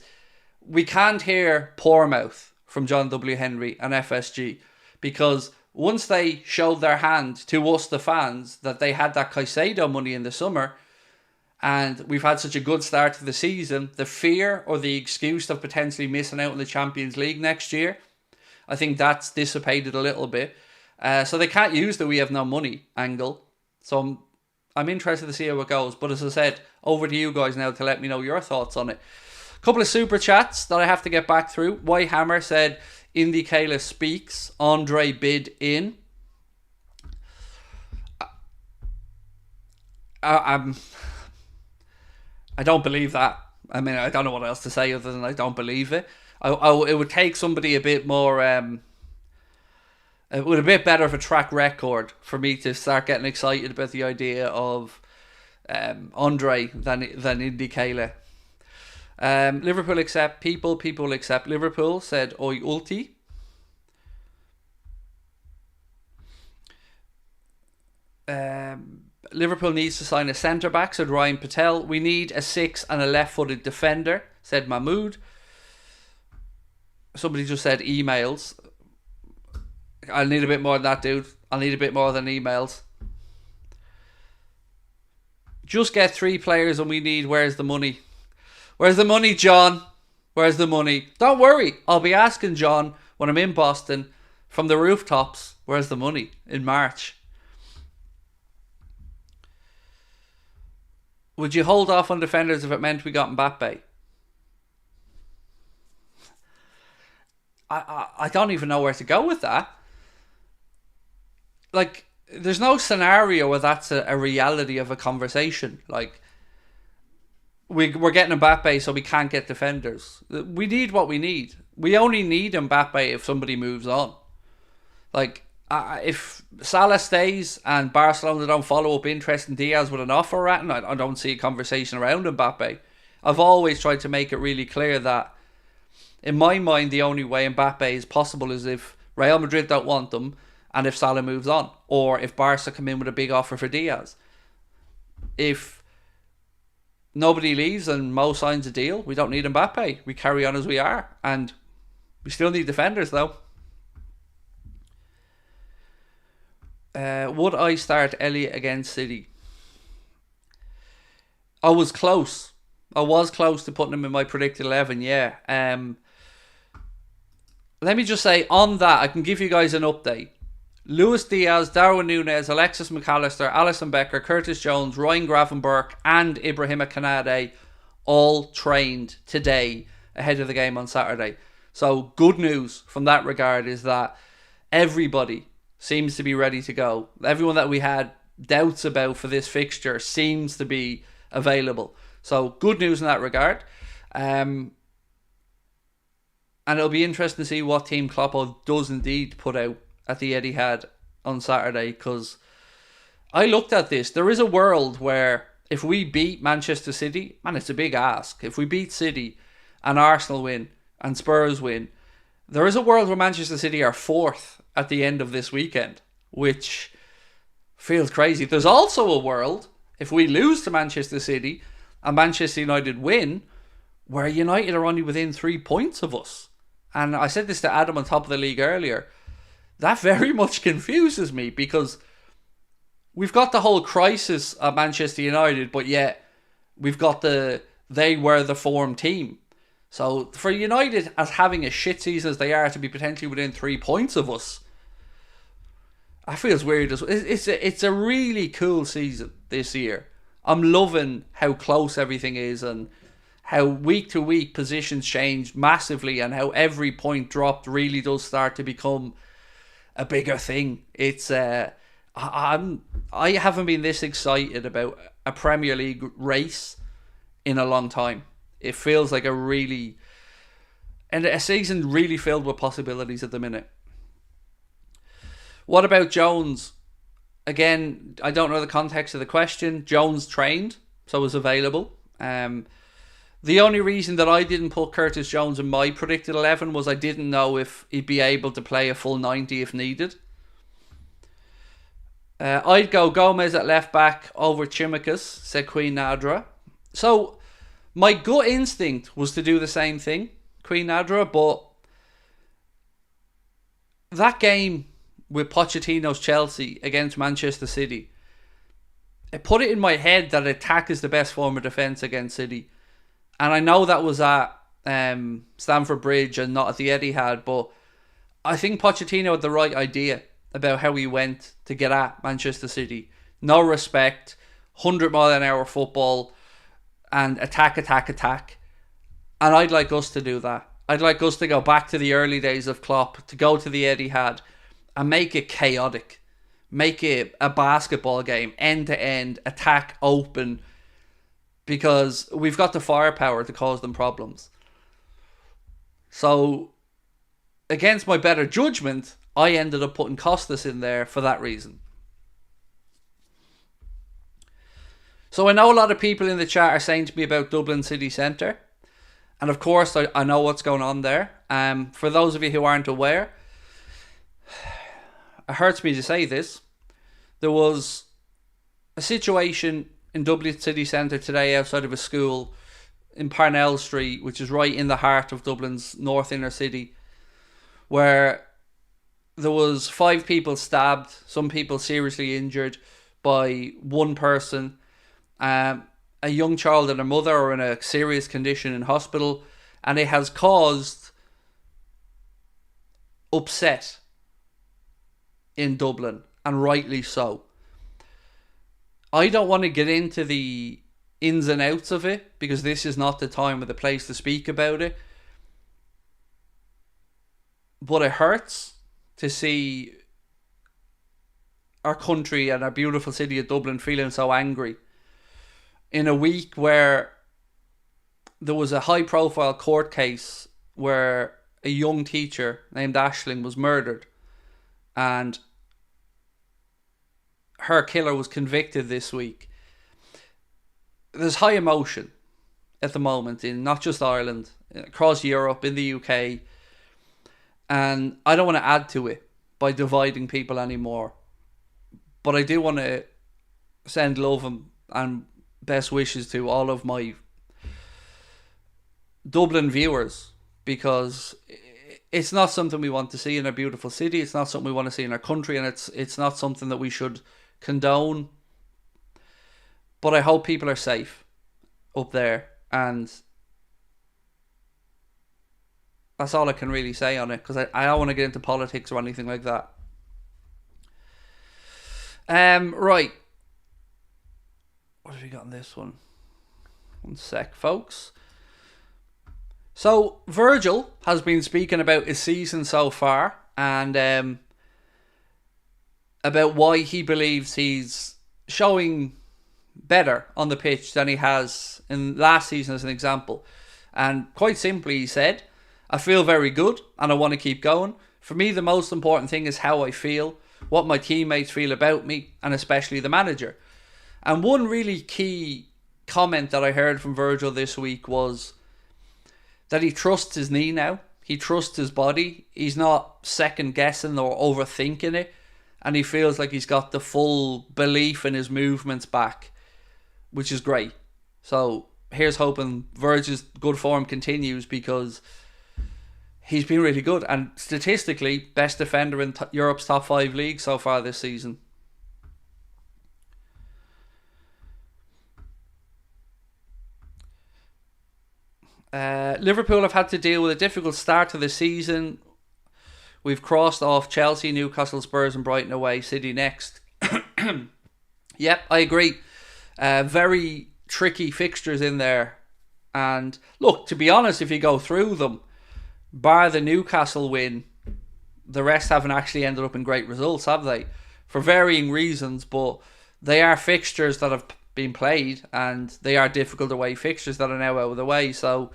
we can't hear poor mouth from John W. Henry and FSG because once they showed their hand to us, the fans, that they had that Caicedo money in the summer, and we've had such a good start to the season, the fear or the excuse of potentially missing out on the Champions League next year, I think that's dissipated a little bit. So they can't use the "we have no money" angle. So I'm interested to see how it goes. But as I said, over to you guys now to let me know your thoughts on it. A couple of super chats that I have to get back through. Y Hammer said, Indy Kayla speaks. Andre bid in. I don't believe that. I mean, I don't know what else to say other than I don't believe it. It would take somebody a bit more... with a bit better of a track record for me to start getting excited about the idea of Andre than Indy Kayla. Liverpool accept people accept Liverpool, said Oi Ulti. Liverpool needs to sign a centre-back, said Ryan Patel. We need a 6 and a left-footed defender, said Mahmood. Somebody just said emails. I'll need a bit more than that, dude. I'll need a bit more than emails. Just get 3 players and we need... Where's the money? Where's the money, John? Where's the money? Don't worry. I'll be asking John when I'm in Boston from the rooftops, where's the money in March? Would you hold off on defenders if it meant we got Mbappe? I don't even know where to go with that. Like, there's no scenario where that's a reality of a conversation. Like, we're getting Mbappe so we can't get defenders. We need what we need. We only need Mbappe if somebody moves on. Like, if Salah stays and Barcelona don't follow up interest in Diaz with an offer at, and I don't see a conversation around Mbappe. I've always tried to make it really clear that, in my mind, the only way Mbappe is possible is if Real Madrid don't want them and if Salah moves on, or if Barca come in with a big offer for Diaz. If nobody leaves and Mo signs a deal, we don't need Mbappe. We carry on as we are, and we still need defenders though. Would I start Elliott against City? I was close to putting him in my predicted 11, yeah. Let me just say, on that, I can give you guys an update. Luis Diaz, Darwin Núñez, Alexis McAllister, Alisson Becker, Curtis Jones, Ryan Gravenberch and Ibrahima Konate all trained today ahead of the game on Saturday. So good news from that regard is that everybody seems to be ready to go. Everyone that we had doubts about for this fixture seems to be available. So good news in that regard. And it'll be interesting to see what team Kloppo does indeed put out at the Etihad on Saturday, because I looked at this. There is a world where if we beat Manchester City, man, it's a big ask. If we beat City and Arsenal win and Spurs win, there is a world where Manchester City are 4th at the end of this weekend, which feels crazy. There's also a world, if we lose to Manchester City and Manchester United win, where United are only within 3 points of us. And I said this to Adam on top of the league earlier. That very much confuses me, because we've got the whole crisis at Manchester United, but yet we've got they were the form team. So for United, as having a shit season as they are, to be potentially within 3 points of us, that feels weird. It's a really cool season this year. I'm loving how close everything is, and how week to week positions change massively, and how every point dropped really does start to become a bigger thing. It's I haven't been this excited about a Premier League race in a long time. It feels like a season really filled with possibilities at the minute. What about Jones? Again, I don't know the context of the question. Jones trained, so was available. The only reason that I didn't put Curtis Jones in my predicted 11 was I didn't know if he'd be able to play a full 90 if needed. I'd go Gomez at left back over Chimikas, said Queen Nadra. So my gut instinct was to do the same thing, Queen Nadra, but that game with Pochettino's Chelsea against Manchester City, it put it in my head that attack is the best form of defence against City. And I know that was at Stamford Bridge and not at the Etihad, but I think Pochettino had the right idea about how he went to get at Manchester City. No respect, 100-mile-an-hour football, and attack. And I'd like us to do that. I'd like us to go back to the early days of Klopp, to go to the Etihad and make it chaotic. Make it a basketball game, end to end, attack open, because we've got the firepower to cause them problems. So, against my better judgment, I ended up putting Costas in there for that reason. So I know a lot of people in the chat are saying to me about Dublin City Centre. And of course, I know what's going on there. For those of you who aren't aware, it hurts me to say this. There was a situation in Dublin City Centre today outside of a school in Parnell Street, which is right in the heart of Dublin's north inner city, where there was 5 people stabbed, some people seriously injured by one person. A young child and a mother are in a serious condition in hospital, and it has caused upset in Dublin, and rightly so. I don't want to get into the ins and outs of it, because this is not the time or the place to speak about it. But it hurts to see our country and our beautiful city of Dublin feeling so angry in a week where there was a high-profile court case where a young teacher named Aisling was murdered, and her killer was convicted this week. There's high emotion at the moment in not just Ireland, across Europe, in the UK, and I don't want to add to it by dividing people anymore. But I do want to send love and best wishes to all of my Dublin viewers, because it's not something we want to see in our beautiful city. It's not something we want to see in our country, and it's not something that we should condone. But I hope people are safe up there, and that's all I can really say on it, because I don't want to get into politics or anything like that. Right. What have we got on this one? One sec, folks. So, Virgil has been speaking about his season so far, and about why he believes he's showing better on the pitch than he has in last season, as an example. And quite simply, he said, I feel very good and I want to keep going. For me, the most important thing is how I feel, what my teammates feel about me, and especially the manager. And one really key comment that I heard from Virgil this week was that he trusts his knee now. He trusts his body. He's not second guessing or overthinking it. And he feels like he's got the full belief in his movements back, which is great. So here's hoping Virgil's good form continues, because he's been really good. And statistically, best defender in Europe's top 5 leagues so far this season. Liverpool have had to deal with a difficult start to the season. We've crossed off Chelsea, Newcastle, Spurs and Brighton away, City next. Yep, I agree. Very tricky fixtures in there. And look, to be honest, if you go through them, bar the Newcastle win, the rest haven't actually ended up in great results, have they? For varying reasons, but they are fixtures that have been played, and they are difficult away fixtures that are now out of the way. So,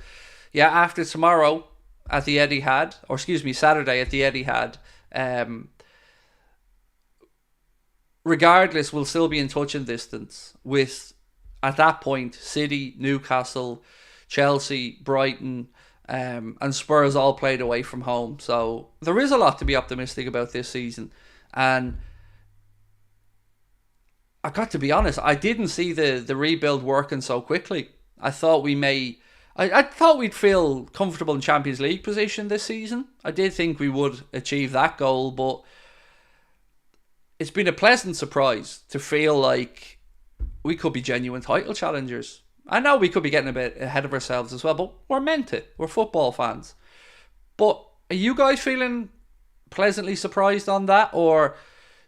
yeah, after tomorrow at the Etihad, or excuse me, Saturday at the Etihad, regardless, we'll still be in touching distance with, at that point, City, Newcastle, Chelsea, Brighton, and Spurs all played away from home. So there is a lot to be optimistic about this season. And I got to be honest, I didn't see the rebuild working so quickly. I thought I thought we'd feel comfortable in Champions League position this season. I did think we would achieve that goal, but it's been a pleasant surprise to feel like we could be genuine title challengers. I know we could be getting a bit ahead of ourselves as well, but we're meant to. We're football fans. But are you guys feeling pleasantly surprised on that? Or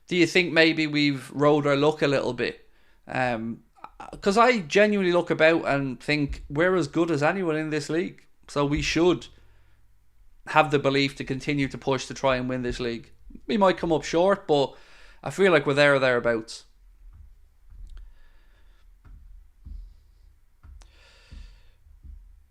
do you think maybe we've rode our luck a little bit? Because I genuinely look about and think we're as good as anyone in this league. So we should have the belief to continue to push to try and win this league. We might come up short, but I feel like we're there or thereabouts.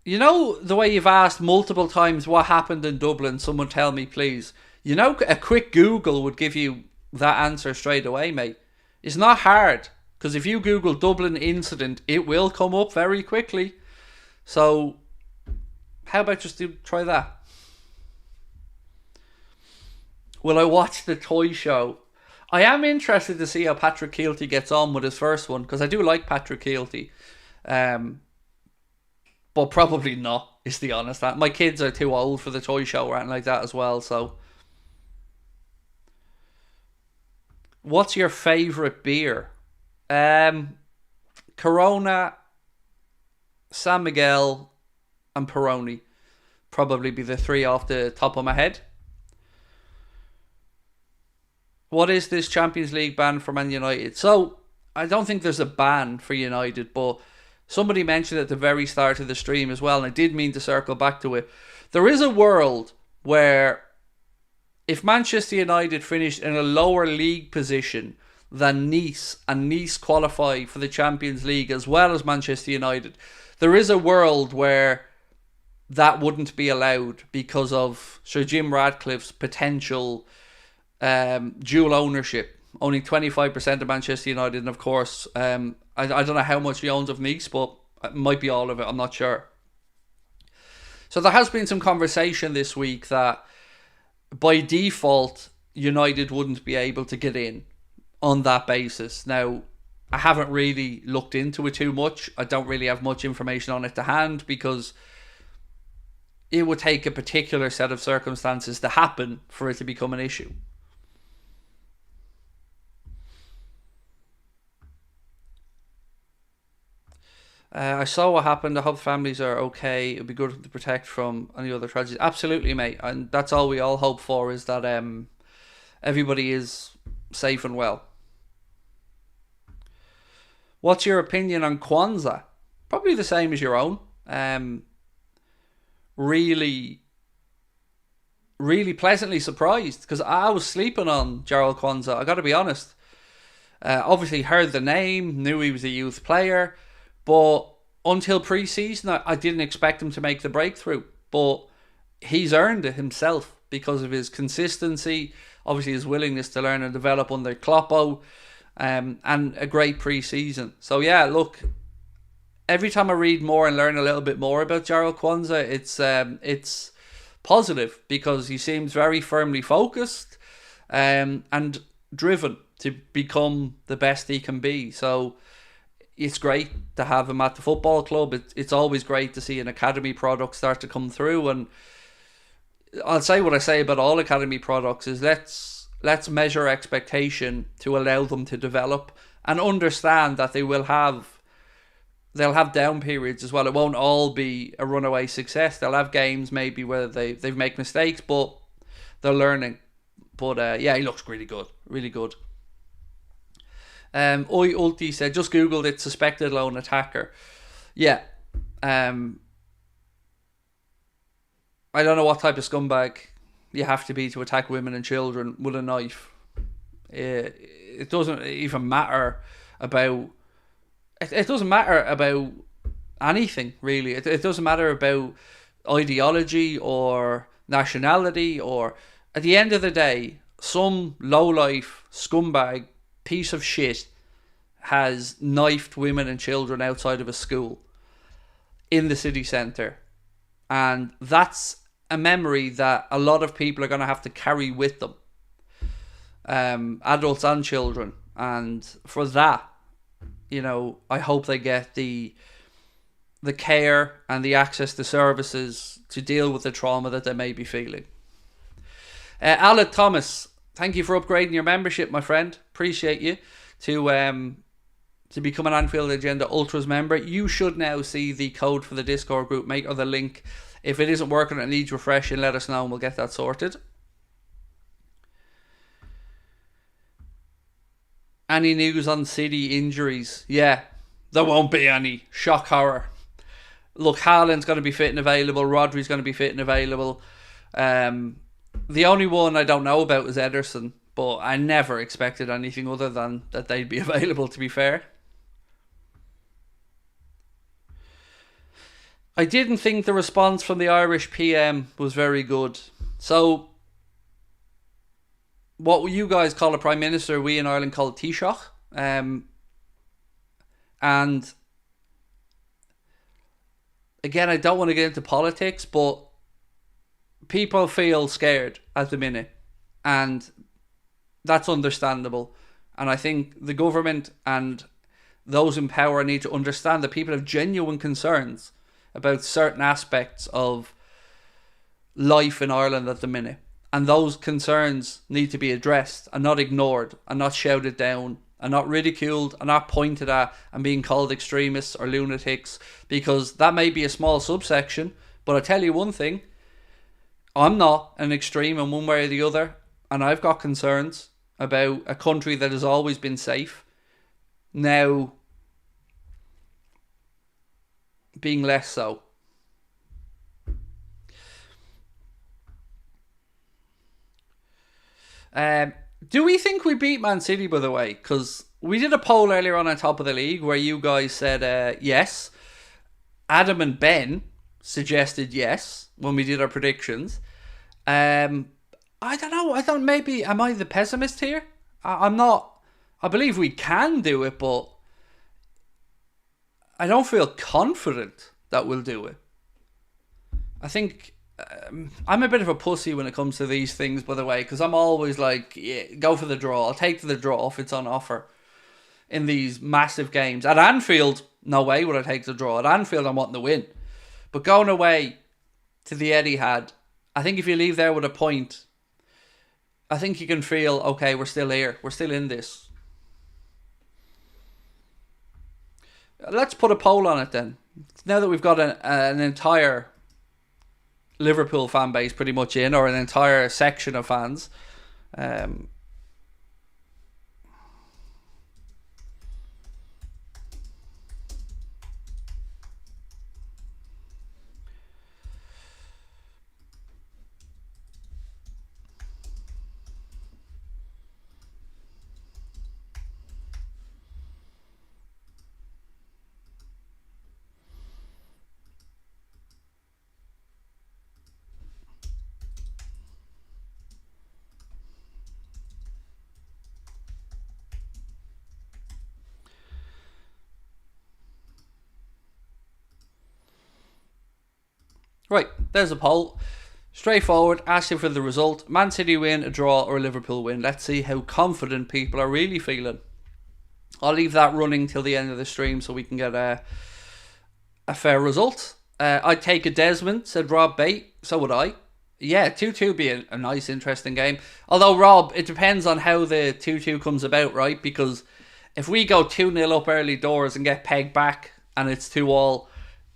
You know the way you've asked multiple times what happened in Dublin? Someone tell me, please. You know, a quick Google would give you that answer straight away, mate. It's not hard, because if you Google Dublin incident, it will come up very quickly. So, how about just try that? Will I watch the toy show? I am interested to see how Patrick Keelty gets on with his first one, because I do like Patrick Keelty. But probably not, is the honest. My kids are too old for the toy show or anything like that as well, so. What's your favourite beer? Corona, San Miguel, and Peroni. Probably be the three off the top of my head. What is this Champions League ban for Man United? So, I don't think there's a ban for United, but somebody mentioned at the very start of the stream as well, and I did mean to circle back to it. There is a world where if Manchester United finished in a lower league position than Nice, and Nice qualify for the Champions League as well as Manchester United, there is a world where that wouldn't be allowed because of Sir Jim Ratcliffe's potential dual ownership. Owning 25% of Manchester United, and of course, I don't know how much he owns of Nice, but it might be all of it, I'm not sure. So there has been some conversation this week that by default, United wouldn't be able to get in on that basis. Now, I haven't really looked into it too much. I don't really have much information on it to hand because it would take a particular set of circumstances to happen for it to become an issue. I saw what happened. I hope families are okay. It'd be good to protect from any other tragedies. Absolutely, mate. And that's all we all hope for, is that everybody is safe and well. What's your opinion on Kwanzaa? Probably the same as your own. Really pleasantly surprised, because I was sleeping on Gerald Kwanzaa. I got to be honest. Obviously heard the name, knew he was a youth player. But until pre-season, I didn't expect him to make the breakthrough. But he's earned it himself because of his consistency, obviously his willingness to learn and develop under Kloppo, and a great pre-season. So yeah, look, every time I read more and learn a little bit more about Gerald Kwanzaa, it's positive, because he seems very firmly focused and driven to become the best he can be. So it's great to have him at the football club. It's always great to see an academy product start to come through. And I'll say what I say about all academy products is let's measure expectation to allow them to develop and understand that they'll have down periods as well. It won't all be a runaway success. They'll have games maybe where they make mistakes, but they're learning. But yeah, he looks really good. Really good. Oi Ulti said, just googled it, suspected lone attacker. Yeah. I don't know what type of scumbag you have to be to attack women and children with a knife. It doesn't even matter about... It doesn't matter about anything, really. It doesn't matter about ideology or nationality, or... At the end of the day, some lowlife scumbag piece of shit has knifed women and children outside of a school in the city centre, and that's a memory that a lot of people are going to have to carry with them, adults and children. And for that, you know, I hope they get the care and the access to services to deal with the trauma that they may be feeling. Alec Thomas, thank you for upgrading your membership, my friend. appreciate you to become an Anfield Agenda Ultras member. You should now see the code for the Discord group, mate, or the link. If it isn't working, it needs refreshing, let us know and we'll get that sorted. Any news on City injuries? Yeah, there won't be any. Shock horror. Look, Haaland's going to be fit and available. Rodri's going to be fit and available. The only one I don't know about is Ederson, but I never expected anything other than that they'd be available, to be fair. I didn't think the response from the Irish PM was very good. So, what you guys call a Prime Minister, we in Ireland call a Taoiseach. And again, I don't want to get into politics, but people feel scared at the minute. And that's understandable. And I think the government and those in power need to understand that people have genuine concerns about certain aspects of life in Ireland at the minute. And those concerns need to be addressed and not ignored and not shouted down and not ridiculed and not pointed at and being called extremists or lunatics, because that may be a small subsection, but I tell you one thing, I'm not an extreme in one way or the other, and I've got concerns about a country that has always been safe now being less so. Do we think we beat Man City, by the way? Because we did a poll earlier on top of the league where you guys said yes. Adam and Ben suggested yes when we did our predictions. I don't know. Maybe, am I the pessimist here? I'm not. I believe we can do it, but I don't feel confident that we'll do it. I think I'm a bit of a pussy when it comes to these things, by the way, because I'm always like, yeah, go for the draw. I'll take the draw if it's on offer in these massive games. At Anfield, no way would I take the draw. At Anfield, I'm wanting to win. But going away to the Etihad, I think if you leave there with a point, I think you can feel, okay, we're still here. We're still in this. Let's put a poll on it then. Now that we've got an entire Liverpool fan base pretty much in, or an entire section of fans. Right, there's a poll. Straightforward, asking for the result. Man City win, a draw, or a Liverpool win. Let's see how confident people are really feeling. I'll leave that running till the end of the stream so we can get a fair result. I'd take a Desmond, said Rob Bate. So would I. Yeah, 2-2 would be a nice, interesting game. Although, Rob, it depends on how the 2-2 comes about, right? Because if we go 2-0 up early doors and get pegged back and it's 2-2,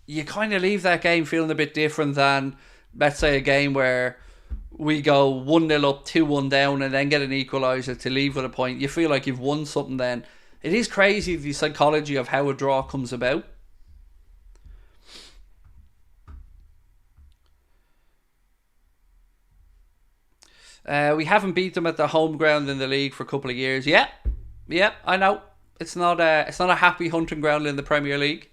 you kind of leave that game feeling a bit different than, let's say, a game where we go 1-0 up, 2-1 down, and then get an equaliser to leave with a point. You feel like you've won something then. It is crazy, the psychology of how a draw comes about. We haven't beat them at the home ground in the league for a couple of years. Yeah, I know. It's not a happy hunting ground in the Premier League.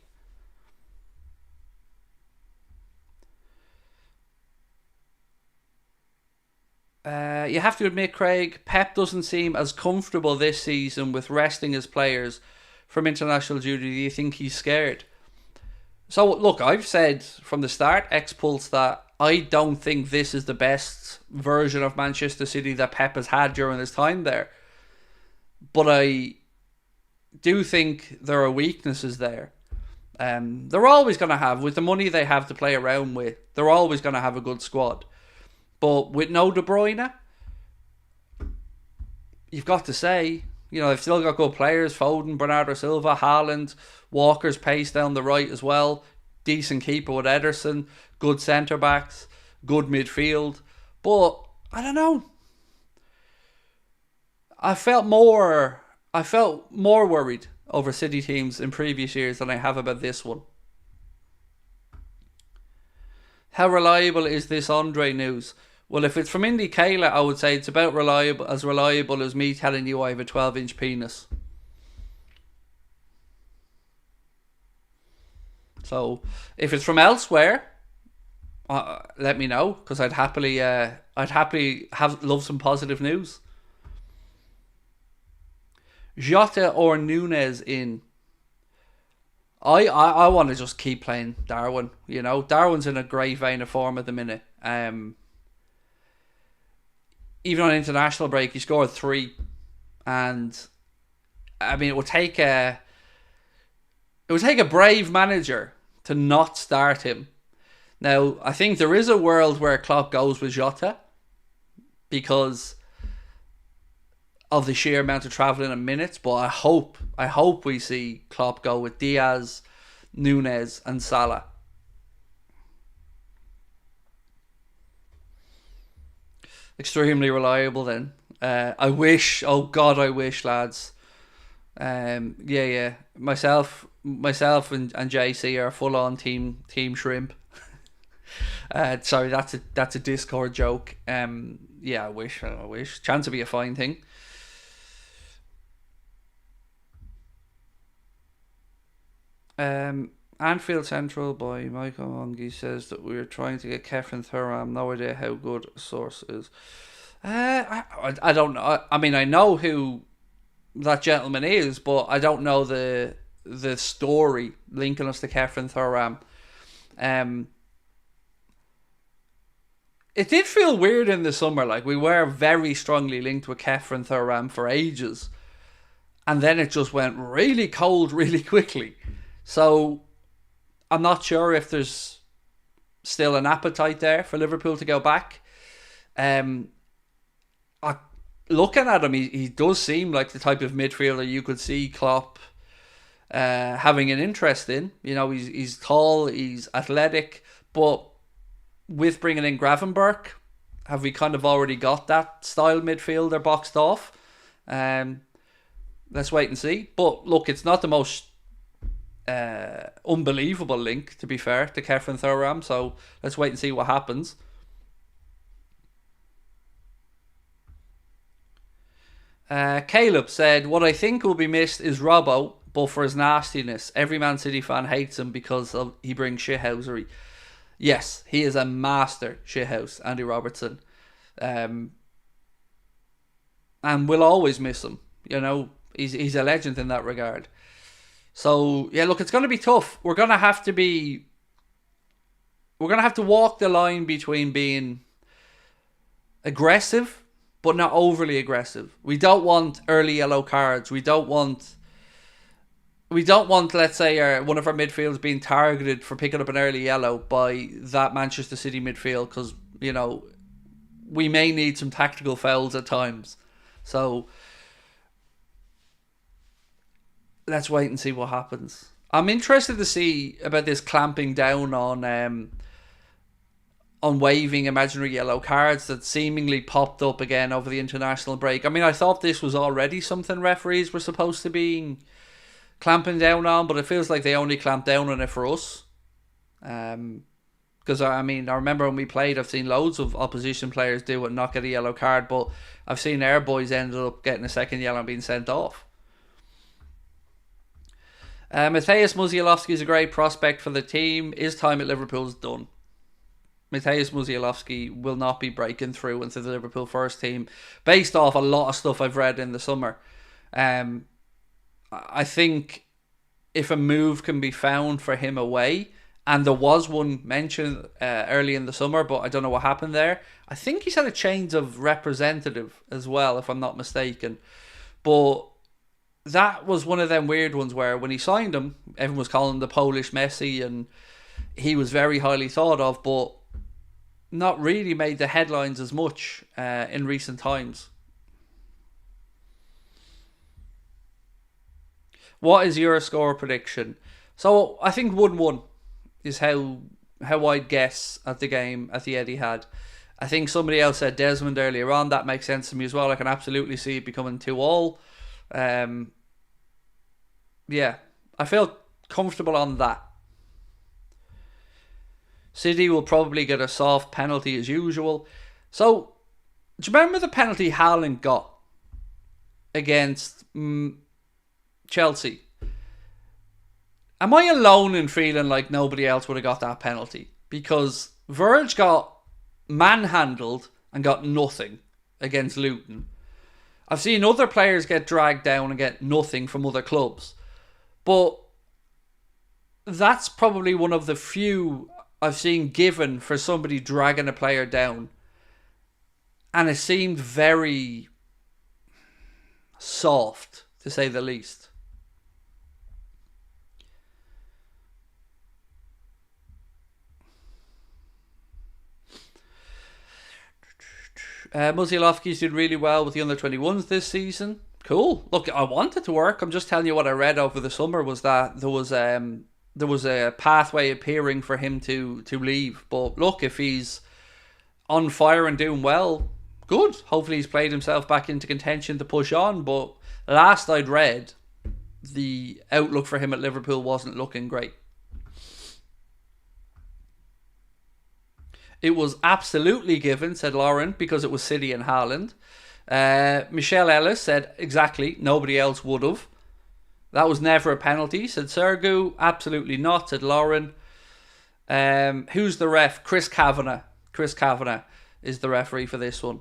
You have to admit, Craig, Pep doesn't seem as comfortable this season with resting his players from international duty. Do you think he's scared? So, look, I've said from the start, X-Pulse, that I don't think this is the best version of Manchester City that Pep has had during his time there. But I do think there are weaknesses there. They're always going to have, with the money they have to play around with, they're always going to have a good squad. But with no De Bruyne, you've got to say, You know, they've still got good players. Foden, Bernardo Silva, Haaland, Walker's pace down the right as well. Decent keeper with Ederson. Good centre-backs. Good midfield. But, I don't know. I felt more worried over City teams in previous years than I have about this one. How reliable is this Andre news? Well, if it's from Indy Kayla, I would say it's about as reliable as me telling you I have a 12-inch penis. So, if it's from elsewhere, let me know, because I'd happily love some positive news. Jota or Nunes in? I want to just keep playing Darwin. You know, Darwin's in a great vein of form at the minute. Even on international break, he scored 3, and I mean, it would take a brave manager to not start him. Now, I think there is a world where Klopp goes with Jota because of the sheer amount of travelling and minutes, but I hope we see Klopp go with Diaz, Nunes and Salah. Extremely reliable then. I wish, lads. Myself and JC are full on team shrimp. Sorry, that's a Discord joke. I wish. Chance to be a fine thing. Anfield Central by Michael Mongi says that we're trying to get Kefren Thuram. No idea how good a source is. I don't know. I mean, I know who that gentleman is, but I don't know the story linking us to Kefren Thuram. It did feel weird in the summer. Like, we were very strongly linked with Kefren Thuram for ages, and then it just went really cold really quickly. So I'm not sure if there's still an appetite there for Liverpool to go back. Looking at him, he does seem like the type of midfielder you could see Klopp having an interest in. You know, he's tall, he's athletic, but with bringing in Gravenberch, have we kind of already got that style midfielder boxed off? Let's wait and see. But look, it's not the most unbelievable link, to be fair, to Kefren Thuram, so let's wait and see what happens. Caleb said, what I think will be missed is Robbo, but for his nastiness. Every Man City fan hates him because he brings shithousery. Yes, he is a master shithouse, Andy Robertson. And we'll always miss him. You know, he's a legend in that regard. So, yeah, look, it's going to be tough. We're going to have to walk the line between being aggressive, but not overly aggressive. We don't want early yellow cards. We don't want, let's say, one of our midfielders being targeted for picking up an early yellow by that Manchester City midfield, because, you know, we may need some tactical fouls at times. So let's wait and see what happens. I'm interested to see about this clamping down on waiving imaginary yellow cards that seemingly popped up again over the international break. I mean, I thought this was already something referees were supposed to be clamping down on, but it feels like they only clamped down on it for us. Because, I mean, I remember when we played, I've seen loads of opposition players do it and not get a yellow card, but I've seen our boys ended up getting a second yellow and being sent off. Mateusz Musialowski is a great prospect for the team. His time at Liverpool's done. Mateusz Musialowski will not be breaking through into the Liverpool first team, based off a lot of stuff I've read in the summer. I think if a move can be found for him away, and there was one mentioned early in the summer, but I don't know what happened there. I think he's had a change of representative as well, if I'm not mistaken. But that was one of them weird ones where when he signed him, everyone was calling him the Polish Messi, and he was very highly thought of, but not really made the headlines as much in recent times. What is your score prediction? So I think 1-1 is how I'd guess at the game at the Etihad. I think somebody else said Desmond earlier on. That makes sense to me as well. I can absolutely see it becoming 2-2. Yeah, I feel comfortable on that. City will probably get a soft penalty as usual. So, do you remember the penalty Haaland got against Chelsea? Am I alone in feeling like nobody else would have got that penalty? Because Virg got manhandled and got nothing against Luton. I've seen other players get dragged down and get nothing from other clubs. But that's probably one of the few I've seen given for somebody dragging a player down. And it seemed very soft, to say the least. Musialowski's did really well with the under-21s this season. Cool. Look, I want it to work. I'm just telling you what I read over the summer was that there was a pathway appearing for him to leave. But look, if he's on fire and doing well, good. Hopefully he's played himself back into contention to push on. But last I'd read, the outlook for him at Liverpool wasn't looking great. It was absolutely given, said Lauren, because it was City and Haaland. Michelle Ellis said, exactly, nobody else would have. That was never a penalty, said Sergu. Absolutely not, said Lauren. Who's the ref? Chris Kavanagh. Chris Kavanagh is the referee for this one.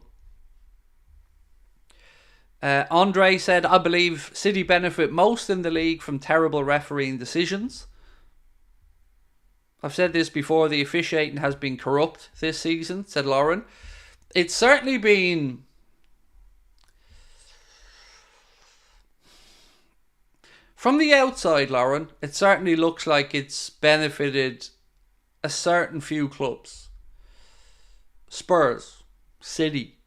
Andre said, I believe City benefit most in the league from terrible refereeing decisions. I've said this before, the officiating has been corrupt this season, said Lauren. It's certainly been... From the outside, Lauren, it certainly looks like it's benefited a certain few clubs. Spurs, City.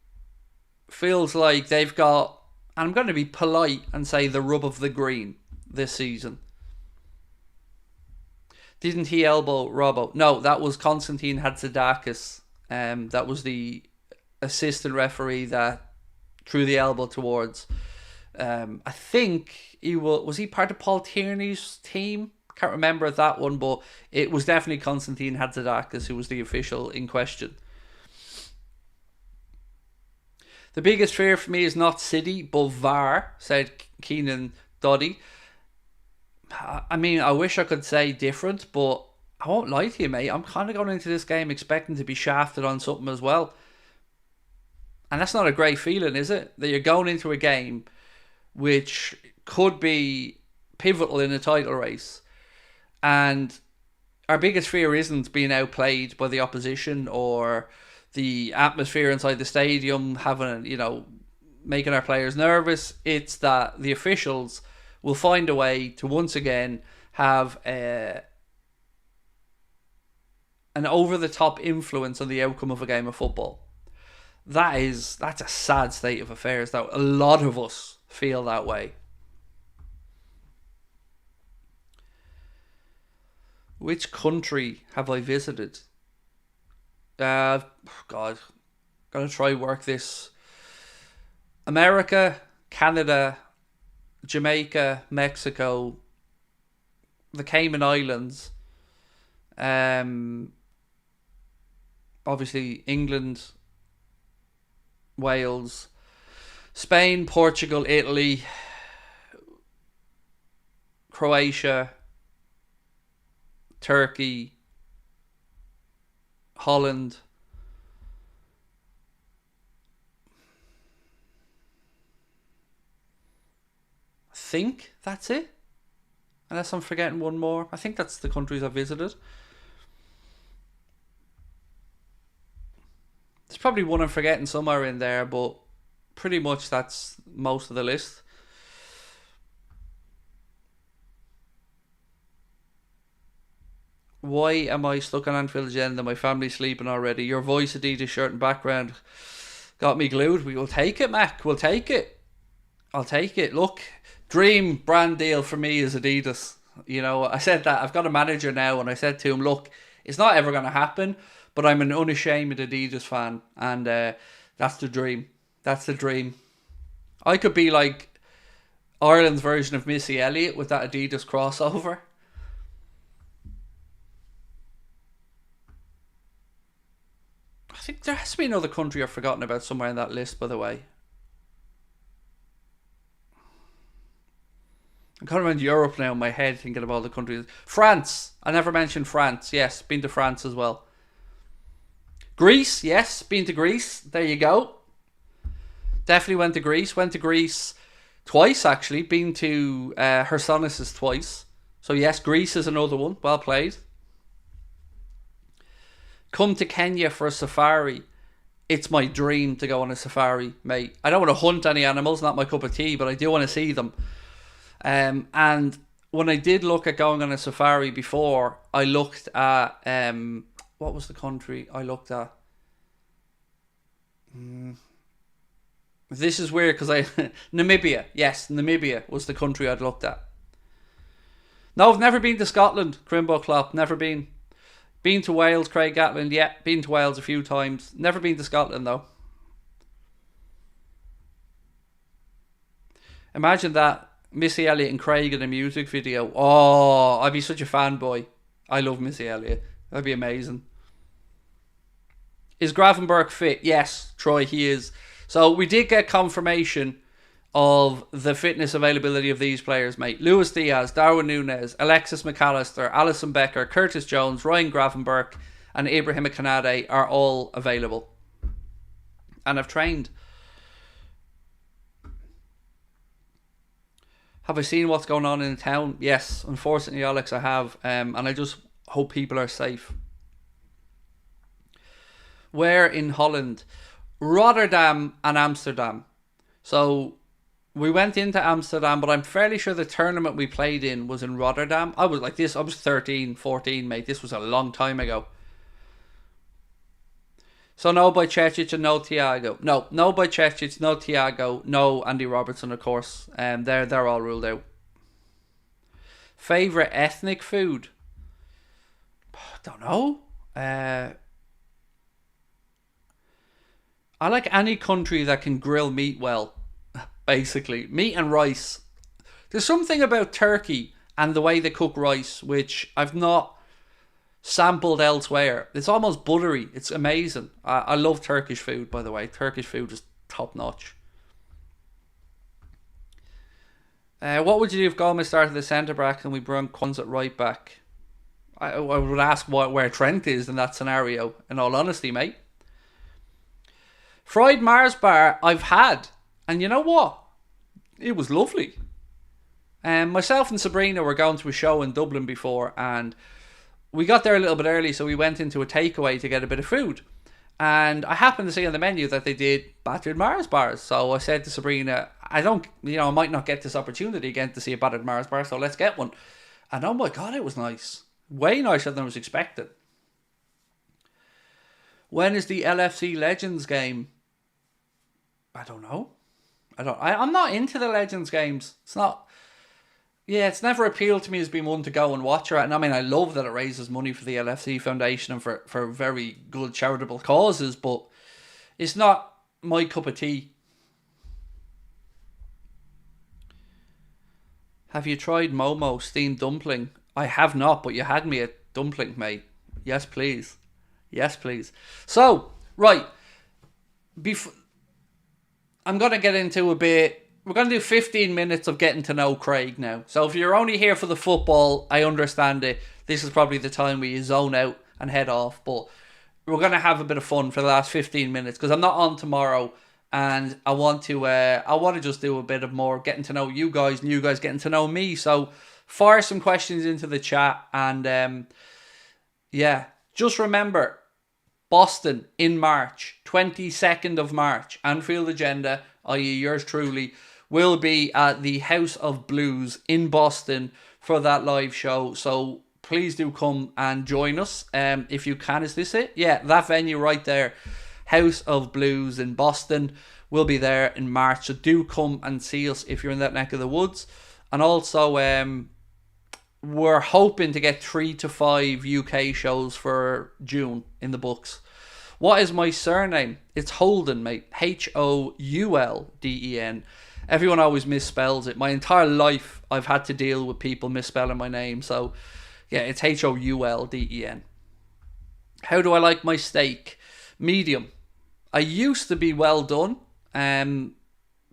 Feels like they've got, and I'm going to be polite and say the rub of the green this season. Didn't he elbow Robbo? No, that was Konstantin Hatzidakis. That was the assistant referee that threw the elbow towards. I think he was he part of Paul Tierney's team? Can't remember that one, but it was definitely Konstantin Hatzidakis who was the official in question. The biggest fear for me is not City, but VAR, said Keenan Doddy. I mean, I wish I could say different, but I won't lie to you, mate. I'm kind of going into this game expecting to be shafted on something as well. And that's not a great feeling, is it? That you're going into a game which could be pivotal in a title race. And our biggest fear isn't being outplayed by the opposition or the atmosphere inside the stadium having, making our players nervous. It's that the officials will find a way to once again have an over-the-top influence on the outcome of a game of football. That's a sad state of affairs. That a lot of us feel that way. Which country have I visited? God, gotta try work this. America, Canada, Jamaica, Mexico, the Cayman Islands, obviously England, Wales, Spain, Portugal, Italy, Croatia, Turkey, Holland, I think that's it. Unless I'm forgetting one more. I think that's the countries I've visited. There's probably one I'm forgetting somewhere in there, but pretty much that's most of the list. Why am I stuck on Anfield Agenda? My family's sleeping already. Your voice, Adidas shirt and background got me glued. We will take it, Mac. We'll take it. I'll take it. Look, Dream brand deal for me is Adidas. You know, I said that. I've got a manager now, and I said to him, look, it's not ever going to happen, but I'm an unashamed Adidas fan, and that's the dream. That's the dream. I could be like Ireland's version of Missy Elliott with that Adidas crossover. I think there has to be another country I've forgotten about somewhere in that list, by the way. I'm kind of around Europe now in my head thinking of all the countries. France. I never mentioned France. Yes, been to France as well. Greece. Yes, been to Greece. There you go. Definitely went to Greece. Went to Greece twice, actually. Been to Hersonis's twice. So yes, Greece is another one. Well played. Come to Kenya for a safari. It's my dream to go on a safari, mate. I don't want to hunt any animals, not my cup of tea, but I do want to see them. And when I did look at going on a safari before, I looked at what was the country I looked at? This is weird because Namibia. Yes, Namibia was the country I'd looked at. No, I've never been to Scotland, Crimbo Klopp. Never been. Been to Wales, Craig Gatland. Yeah, been to Wales a few times. Never been to Scotland though. Imagine that. Missy Elliott and Craig in a music video. Oh, I'd be such a fanboy. I love Missy Elliott. That'd be amazing. Is Gravenberch fit? Yes, Troy, he is. So we did get confirmation of the fitness availability of these players, mate. Luis Diaz, Darwin Núñez, Alexis McAllister, Alisson Becker, Curtis Jones, Ryan Gravenberch, and Ibrahim Kanade are all available. And I've trained. Have I seen what's going on in the town? Yes, unfortunately, Alex, I have. And I just hope people are safe. Where in Holland? Rotterdam and Amsterdam. So we went into Amsterdam, but I'm fairly sure the tournament we played in was in Rotterdam. I was 13, 14, mate. This was a long time ago. So no by Čečić and no Thiago. No by Čečić, no Thiago, no Andy Robertson, of course. They're all ruled out. Favourite ethnic food? Don't know. I like any country that can grill meat well, basically. Meat and rice. There's something about Turkey and the way they cook rice, which I've not sampled elsewhere. It's almost buttery. It's amazing. I love Turkish food, by the way. Turkish food is top notch. What would you do if Gomez started the centre back and we brought Quans at right back? I would ask where Trent is in that scenario, in all honesty, mate. Fried Mars bar I've had, and you know what? It was lovely. Myself and Sabrina were going to a show in Dublin before, and we got there a little bit early, so we went into a takeaway to get a bit of food. And I happened to see on the menu that they did battered Mars bars. So I said to Sabrina, I might not get this opportunity again to see a battered Mars bar, so let's get one. And oh my God, it was nice. Way nicer than I was expecting. When is the LFC Legends game? I don't know. I'm not into the Legends games. It's not. Yeah, it's never appealed to me as being one to go and watch it. And I mean, I love that it raises money for the LFC Foundation and for very good charitable causes, but it's not my cup of tea. Have you tried Momo steamed dumpling? I have not, but you had me at dumpling, mate. Yes, please. Yes, please. So, right. I'm going to get into a bit. We're going to do 15 minutes of getting to know Craig now. So if you're only here for the football, I understand it. This is probably the time where you zone out and head off. But we're going to have a bit of fun for the last 15 minutes because I'm not on tomorrow. And I want to just do a bit of more getting to know you guys and you guys getting to know me. So fire some questions into the chat. And just remember, Boston in March, 22nd of March, Anfield Agenda, i.e. yours truly, will be at the House of Blues in Boston for that live show. So please do come and join us if you can. Is this it? Yeah, that venue right there. House of Blues in Boston. We'll be there in March, so do come and see us if you're in that neck of the woods. And also, we're hoping to get 3 to 5 UK shows for June in the books. What is my surname? It's Holden, mate. Houlden. Everyone always misspells it. My entire life, I've had to deal with people misspelling my name. So, yeah, it's Houlden. How do I like my steak? Medium. I used to be well done,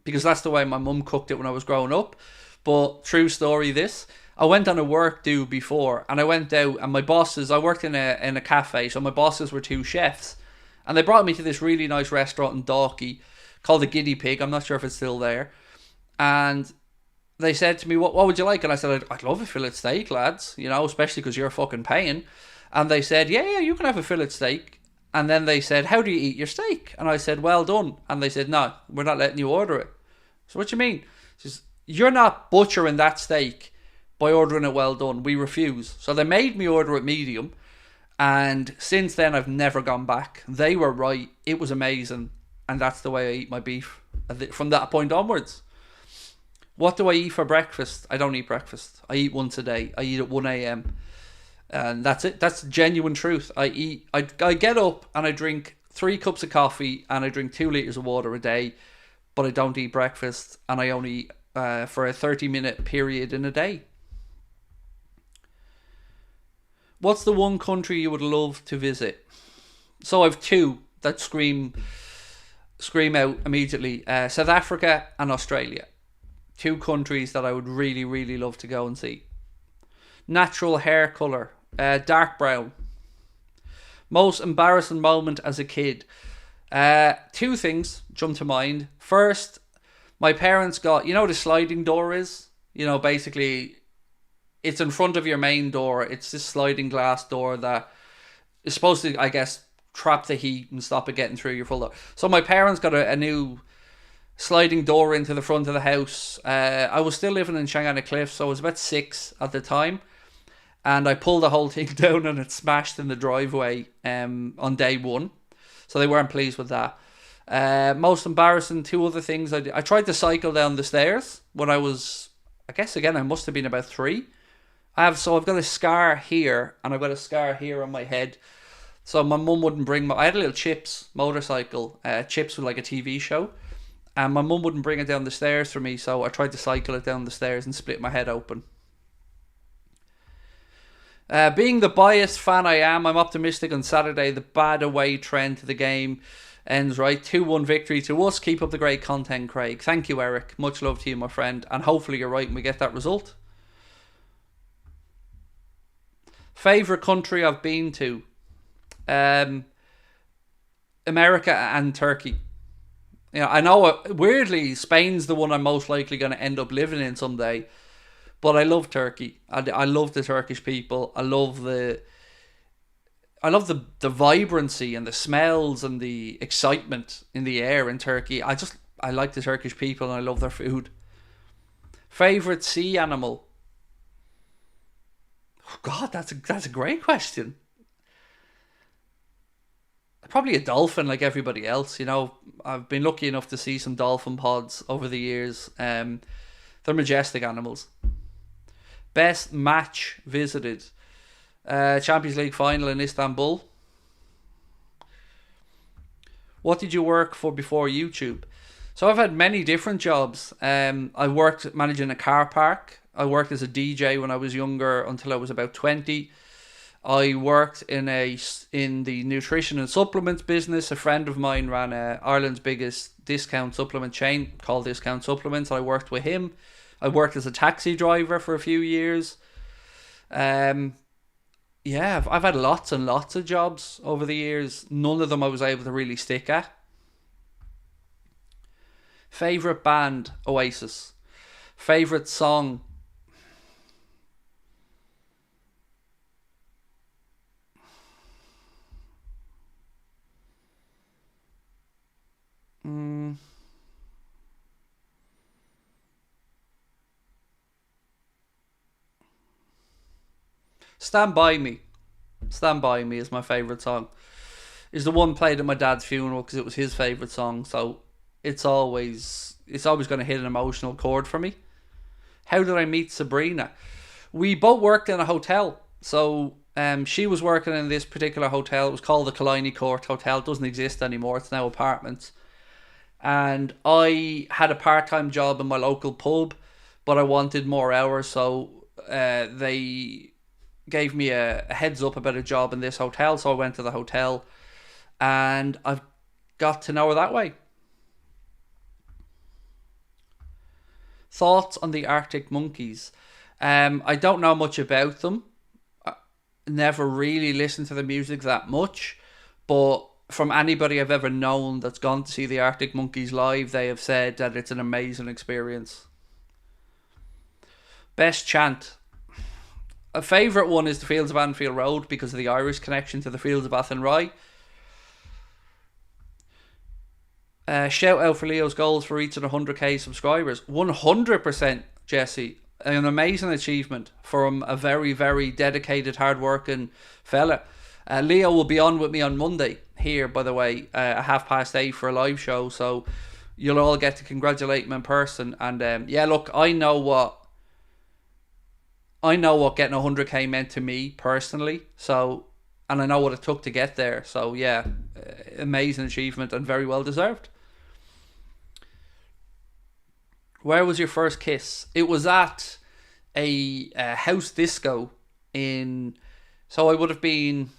because that's the way my mum cooked it when I was growing up. But true story, this. I went on a work do before, and I went out, and my bosses, I worked in a cafe, so my bosses were 2 chefs, and they brought me to this really nice restaurant in Dalkey called the Guinea Pig. I'm not sure if it's still there. And they said to me, what would you like? And I said, I'd love a fillet steak, lads, especially because you're fucking paying. And they said, yeah, you can have a fillet steak. And then they said, how do you eat your steak? And I said, well done. And they said, no, we're not letting you order it. So what do you mean? She says, you're not butchering that steak by ordering it well done. We refuse. So they made me order it medium. And since then, I've never gone back. They were right. It was amazing. And that's the way I eat my beef from that point onwards. What do I eat for breakfast? I don't eat breakfast. I eat once a day. I eat at 1 a.m. And that's it. That's the genuine truth. I get up and I drink 3 cups of coffee and I drink 2 litres of water a day. But I don't eat breakfast. And I only eat for a 30-minute period in a day. What's the one country you would love to visit? So I've 2 that scream out immediately. South Africa and Australia. 2 countries that I would really, really love to go and see. Natural hair colour. Dark brown. Most embarrassing moment as a kid. 2 things jump to mind. First, my parents got, the sliding door is? Basically, it's in front of your main door. It's this sliding glass door that is supposed to, I guess, trap the heat and stop it getting through your full door. So my parents got a new sliding door into the front of the house. I was still living in Shanghai Cliff, so I was about 6 at the time. And I pulled the whole thing down and it smashed in the driveway on day 1. So they weren't pleased with that. Most embarrassing, 2 other things. I tried to cycle down the stairs when I was, I guess again, I must have been about 3. I've got a scar here and I've got a scar here on my head. So my mum wouldn't bring I had a little Chips motorcycle. Chips was like a TV show. And my mum wouldn't bring it down the stairs for me, so I tried to cycle it down the stairs and split my head open. Being the biased fan I am, I'm optimistic on Saturday. The bad away trend to the game ends right. 2-1 victory to us. Keep up the great content, Craig. Thank you, Eric. Much love to you, my friend. And hopefully you're right and we get that result. Favourite country I've been to? America and Turkey. I know, weirdly, Spain's the one I'm most likely going to end up living in someday. But I love Turkey. I love the Turkish people. I love the vibrancy and the smells and the excitement in the air in Turkey. I like the Turkish people and I love their food. Favorite sea animal? Oh God, that's a great question. Probably a dolphin, like everybody else. I've been lucky enough to see some dolphin pods over the years. They're majestic animals. Best match visited? Champions League final in Istanbul. What did you work for before YouTube? So I've had many different jobs. I worked managing a car park. I worked as a DJ when I was younger until I was about 20. I worked in the nutrition and supplements business. A friend of mine ran Ireland's biggest discount supplement chain called Discount Supplements. I worked with him. I worked as a taxi driver for a few years. I've had lots and lots of jobs over the years. None of them I was able to really stick at. Favourite band? Oasis. Favourite song? Stand By Me. Stand By Me is my favourite song. Is the one played at my dad's funeral because it was his favourite song. So it's always going to hit an emotional chord for me. How did I meet Sabrina? We both worked in a hotel. So she was working in this particular hotel. It was called the Killiney Court Hotel. It doesn't exist anymore. It's now apartments. And I had a part-time job in my local pub, but I wanted more hours, so they gave me a heads up about a job in this hotel. So I went to the hotel, and I've got to know her that way. Thoughts on the Arctic Monkeys? I don't know much about them. I never really listened to the music that much, but from anybody I've ever known that's gone to see the Arctic Monkeys live, they have said that it's an amazing experience. Best chant. A favourite one is the Fields of Anfield Road because of the Irish connection to the Fields of Athenry. Shout out for Leo's goals for reaching 100k subscribers. 100%, Jesse. An amazing achievement from a very, very dedicated, hard-working fella. Leo will be on with me on Monday here, by the way, at 8:30 for a live show. So you'll all get to congratulate him in person. And yeah, look, I know what getting 100k meant to me personally. So, and I know what it took to get there. So yeah, amazing achievement and very well deserved. Where was your first kiss? It was at a house disco in... So I would have been...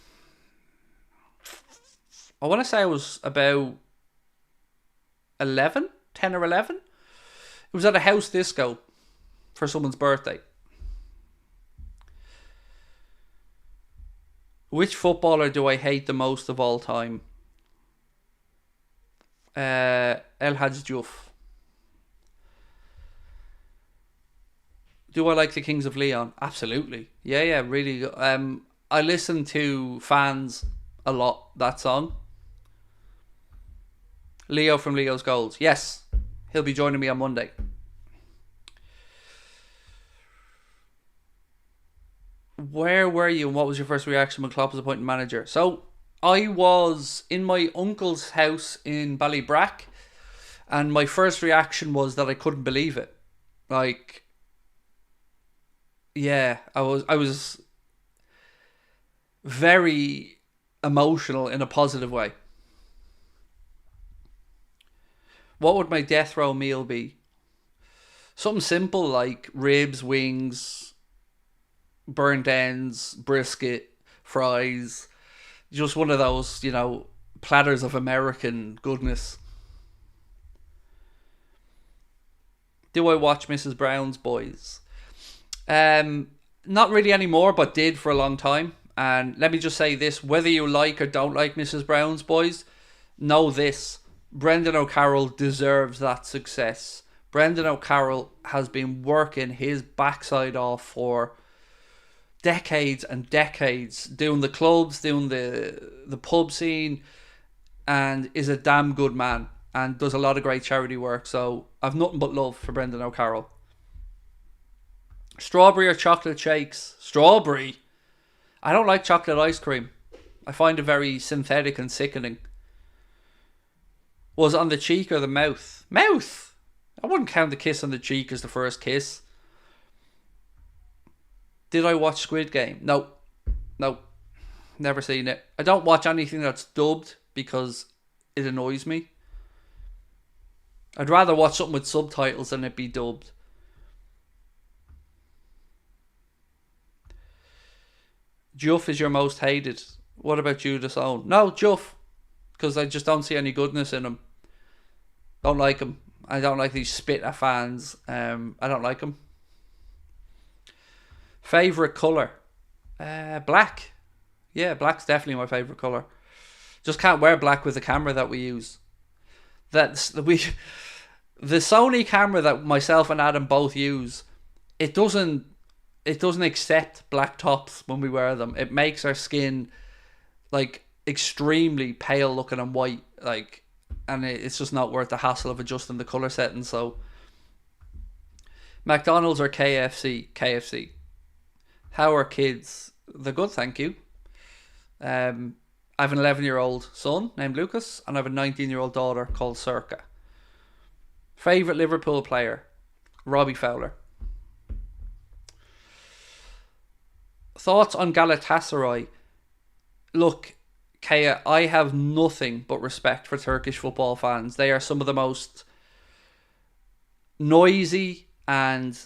I want to say I was about 10 or 11. It was at a house disco for someone's birthday. Which footballer do I hate the most of all time? El Hadj Diouf. Do I like the Kings of Leon? Absolutely. Yeah, really. I listen to Fans a lot, that song. Leo from Leo's Goals. Yes, he'll be joining me on Monday. Where were you and what was your first reaction when Klopp was appointed manager? So, I was in my uncle's house in Ballybrack, and my first reaction was that I couldn't believe it. Like... Yeah, I was very emotional in a positive way. What would my death row meal be? Something simple like ribs, wings, burnt ends, brisket, fries. Just one of those, platters of American goodness. Do I watch Mrs. Brown's Boys? Not really anymore, but did for a long time. And let me just say this, whether you like or don't like Mrs. Brown's Boys, know this, Brendan O'Carroll deserves that success. Brendan O'Carroll has been working his backside off for decades and decades, doing the clubs, doing the pub scene, and is a damn good man and does a lot of great charity work. So I've nothing but love for Brendan O'Carroll. Strawberry or chocolate shakes? Strawberry. I don't like chocolate ice cream. I find it very synthetic and sickening. Was it on the cheek or the mouth? Mouth! I wouldn't count the kiss on the cheek as the first kiss. Did I watch Squid Game? No. Never seen it. I don't watch anything that's dubbed because it annoys me. I'd rather watch something with subtitles than it be dubbed. Juff is your most hated. What about Judas Owen? No, Juff. Because I just don't see any goodness in him. Don't like him. I don't like these spitter fans. I don't like him. Favourite colour? Black. Yeah, black's definitely my favourite colour. Just can't wear black with the camera that we use. The Sony camera that myself and Adam both use, it doesn't accept black tops when we wear them. It makes our skin like extremely pale looking and white, and it's just not worth the hassle of adjusting the colour setting. So McDonald's or KFC? KFC. How are kids? They're good, thank you. I have an 11-year-old son named Lucas, and I have a 19-year-old daughter called Circa. Favourite Liverpool player? Robbie Fowler. Thoughts on Galatasaray? Look, Kaya, I have nothing but respect for Turkish football fans. They are some of the most noisy and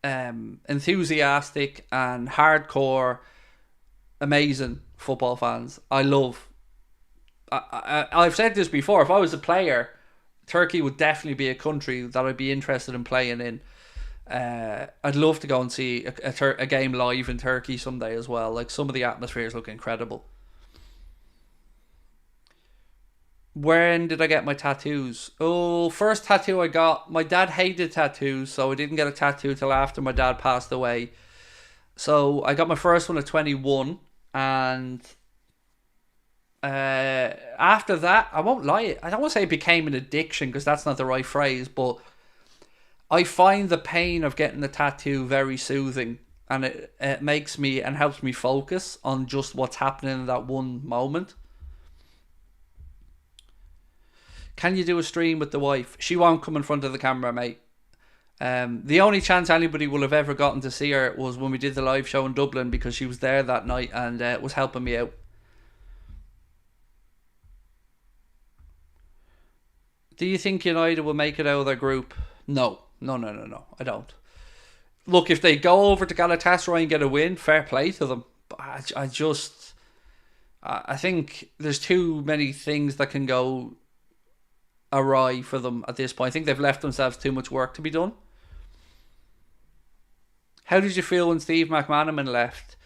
enthusiastic and hardcore, amazing football fans. I've said this before. If I was a player, Turkey would definitely be a country that I'd be interested in playing in. I'd love to go and see a game live in Turkey someday as well. Like, some of the atmospheres look incredible. When did I get my tattoos? Oh, first tattoo I got, my dad hated tattoos, so I didn't get a tattoo till after my dad passed away. So I got my first one at 21, and after that, I won't lie, I don't want to say it became an addiction, because that's not the right phrase, but I find the pain of getting the tattoo very soothing, and it makes me and helps me focus on just what's happening in that one moment. Can you do a stream with the wife? She won't come in front of the camera, mate. The only chance anybody will have ever gotten to see her was when we did the live show in Dublin, because she was there that night and was helping me out. Do you think United will make it out of their group? No, I don't. Look, if they go over to Galatasaray and get a win, fair play to them. But I think there's too many things that can go awry for them at this point. I think they've left themselves too much work to be done. How did you feel when Steve McManaman left?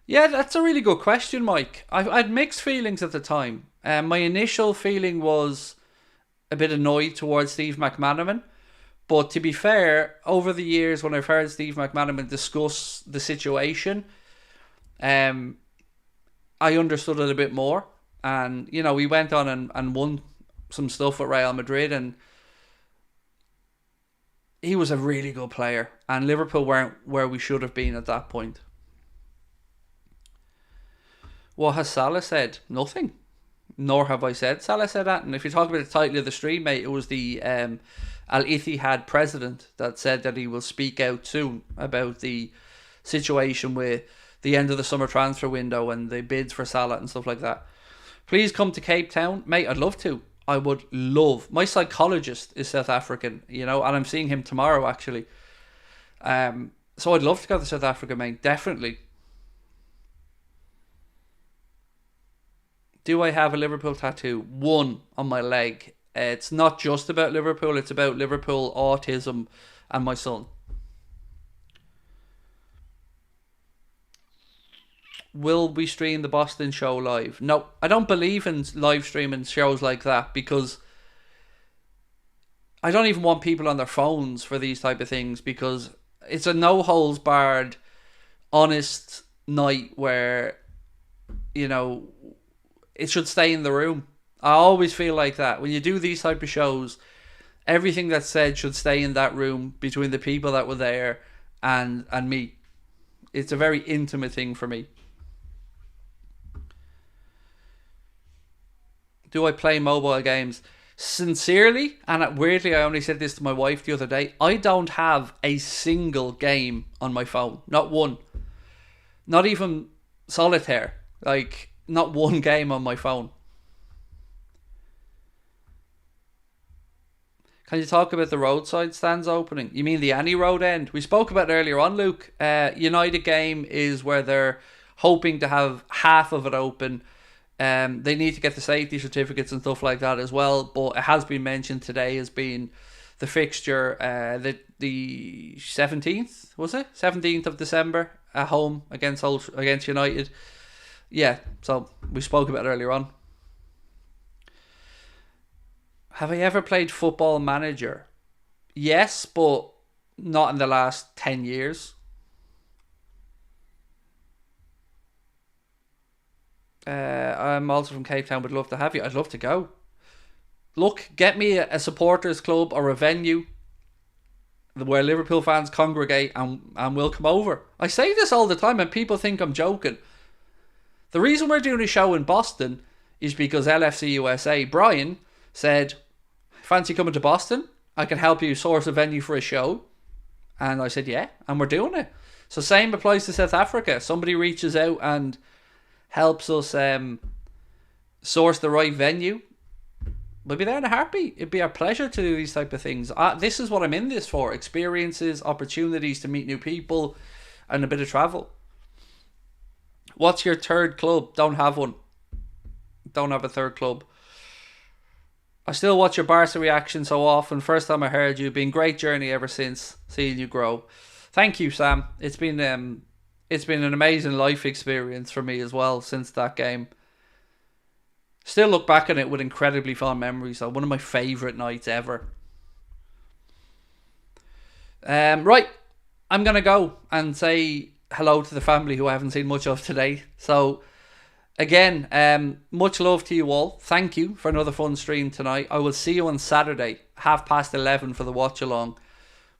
Yeah, that's a really good question, Mike. I had mixed feelings at the time. My initial feeling was a bit annoyed towards Steve McManaman. But to be fair, over the years when I've heard Steve McManaman discuss the situation, I understood it a bit more. And, you know, we went on and won some stuff at Real Madrid, and he was a really good player, and Liverpool weren't where we should have been at that point. What has Salah said? Nothing. Nor have I said Salah said that. And if you talk about the title of the stream, mate, it was the Al Ittihad president that said that he will speak out soon about the situation with the end of the summer transfer window and the bids for Salah and stuff like that. Please come to Cape Town, mate. I'd love to. I would love. My psychologist is South African, you know, and I'm seeing him tomorrow, actually. So I'd love to go to South Africa, mate. Definitely. Do I have a Liverpool tattoo? One on my leg. It's not just about Liverpool. It's about Liverpool, autism, and my son. Will we stream the Boston show live? No, I don't believe in live streaming shows like that, because I don't even want people on their phones for these type of things, because it's a no holds barred, honest night where, you know, it should stay in the room. I always feel like that. When you do these type of shows, everything that's said should stay in that room between the people that were there and me. It's a very intimate thing for me. Do I play mobile games? Sincerely, and weirdly, I only said this to my wife the other day, I don't have a single game on my phone. Not one. Not even solitaire. Like, not one game on my phone. Can you talk about the roadside stands opening? You mean the Annie Road end? We spoke about it earlier on, Luke. United game is where they're hoping to have half of it open. They need to get the safety certificates and stuff like that as well, but it has been mentioned today as being the fixture, the 17th, was it? 17th of December at home against United. Yeah, so we spoke about it earlier on. Have I ever played Football Manager? Yes, but not in the last 10 years. I'm also from Cape Town, would love to have you. I'd love to go. Look, get me a supporters club or a venue where Liverpool fans congregate and we'll come over. I say this all the time and people think I'm joking. The reason we're doing a show in Boston is because LFC USA, Brian, said, fancy coming to Boston? I can help you source a venue for a show. And I said, yeah, and we're doing it. So same applies to South Africa. Somebody reaches out and helps us source the right venue. We'll be there in a heartbeat. It'd be our pleasure to do these type of things. This is what I'm in this for. Experiences, opportunities to meet new people, and a bit of travel. What's your third club? Don't have one. Don't have a third club. I still watch your Barca reaction so often. First time I heard you. Been a great journey ever since. Seeing you grow. Thank you, Sam. It's been an amazing life experience for me as well since that game. Still look back on it with incredibly fond memories. One of my favourite nights ever. Right. I'm going to go and say hello to the family who I haven't seen much of today. So, again, much love to you all. Thank you for another fun stream tonight. I will see you on Saturday, 11:30 for the watch along.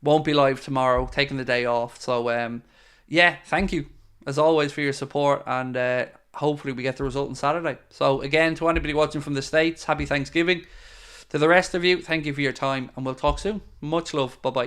Won't be live tomorrow, taking the day off. So, yeah, thank you as always for your support, and hopefully we get the result on Saturday. So, again, to anybody watching from the States, happy Thanksgiving. To the rest of you, thank you for your time, and we'll talk soon. Much love. Bye-bye.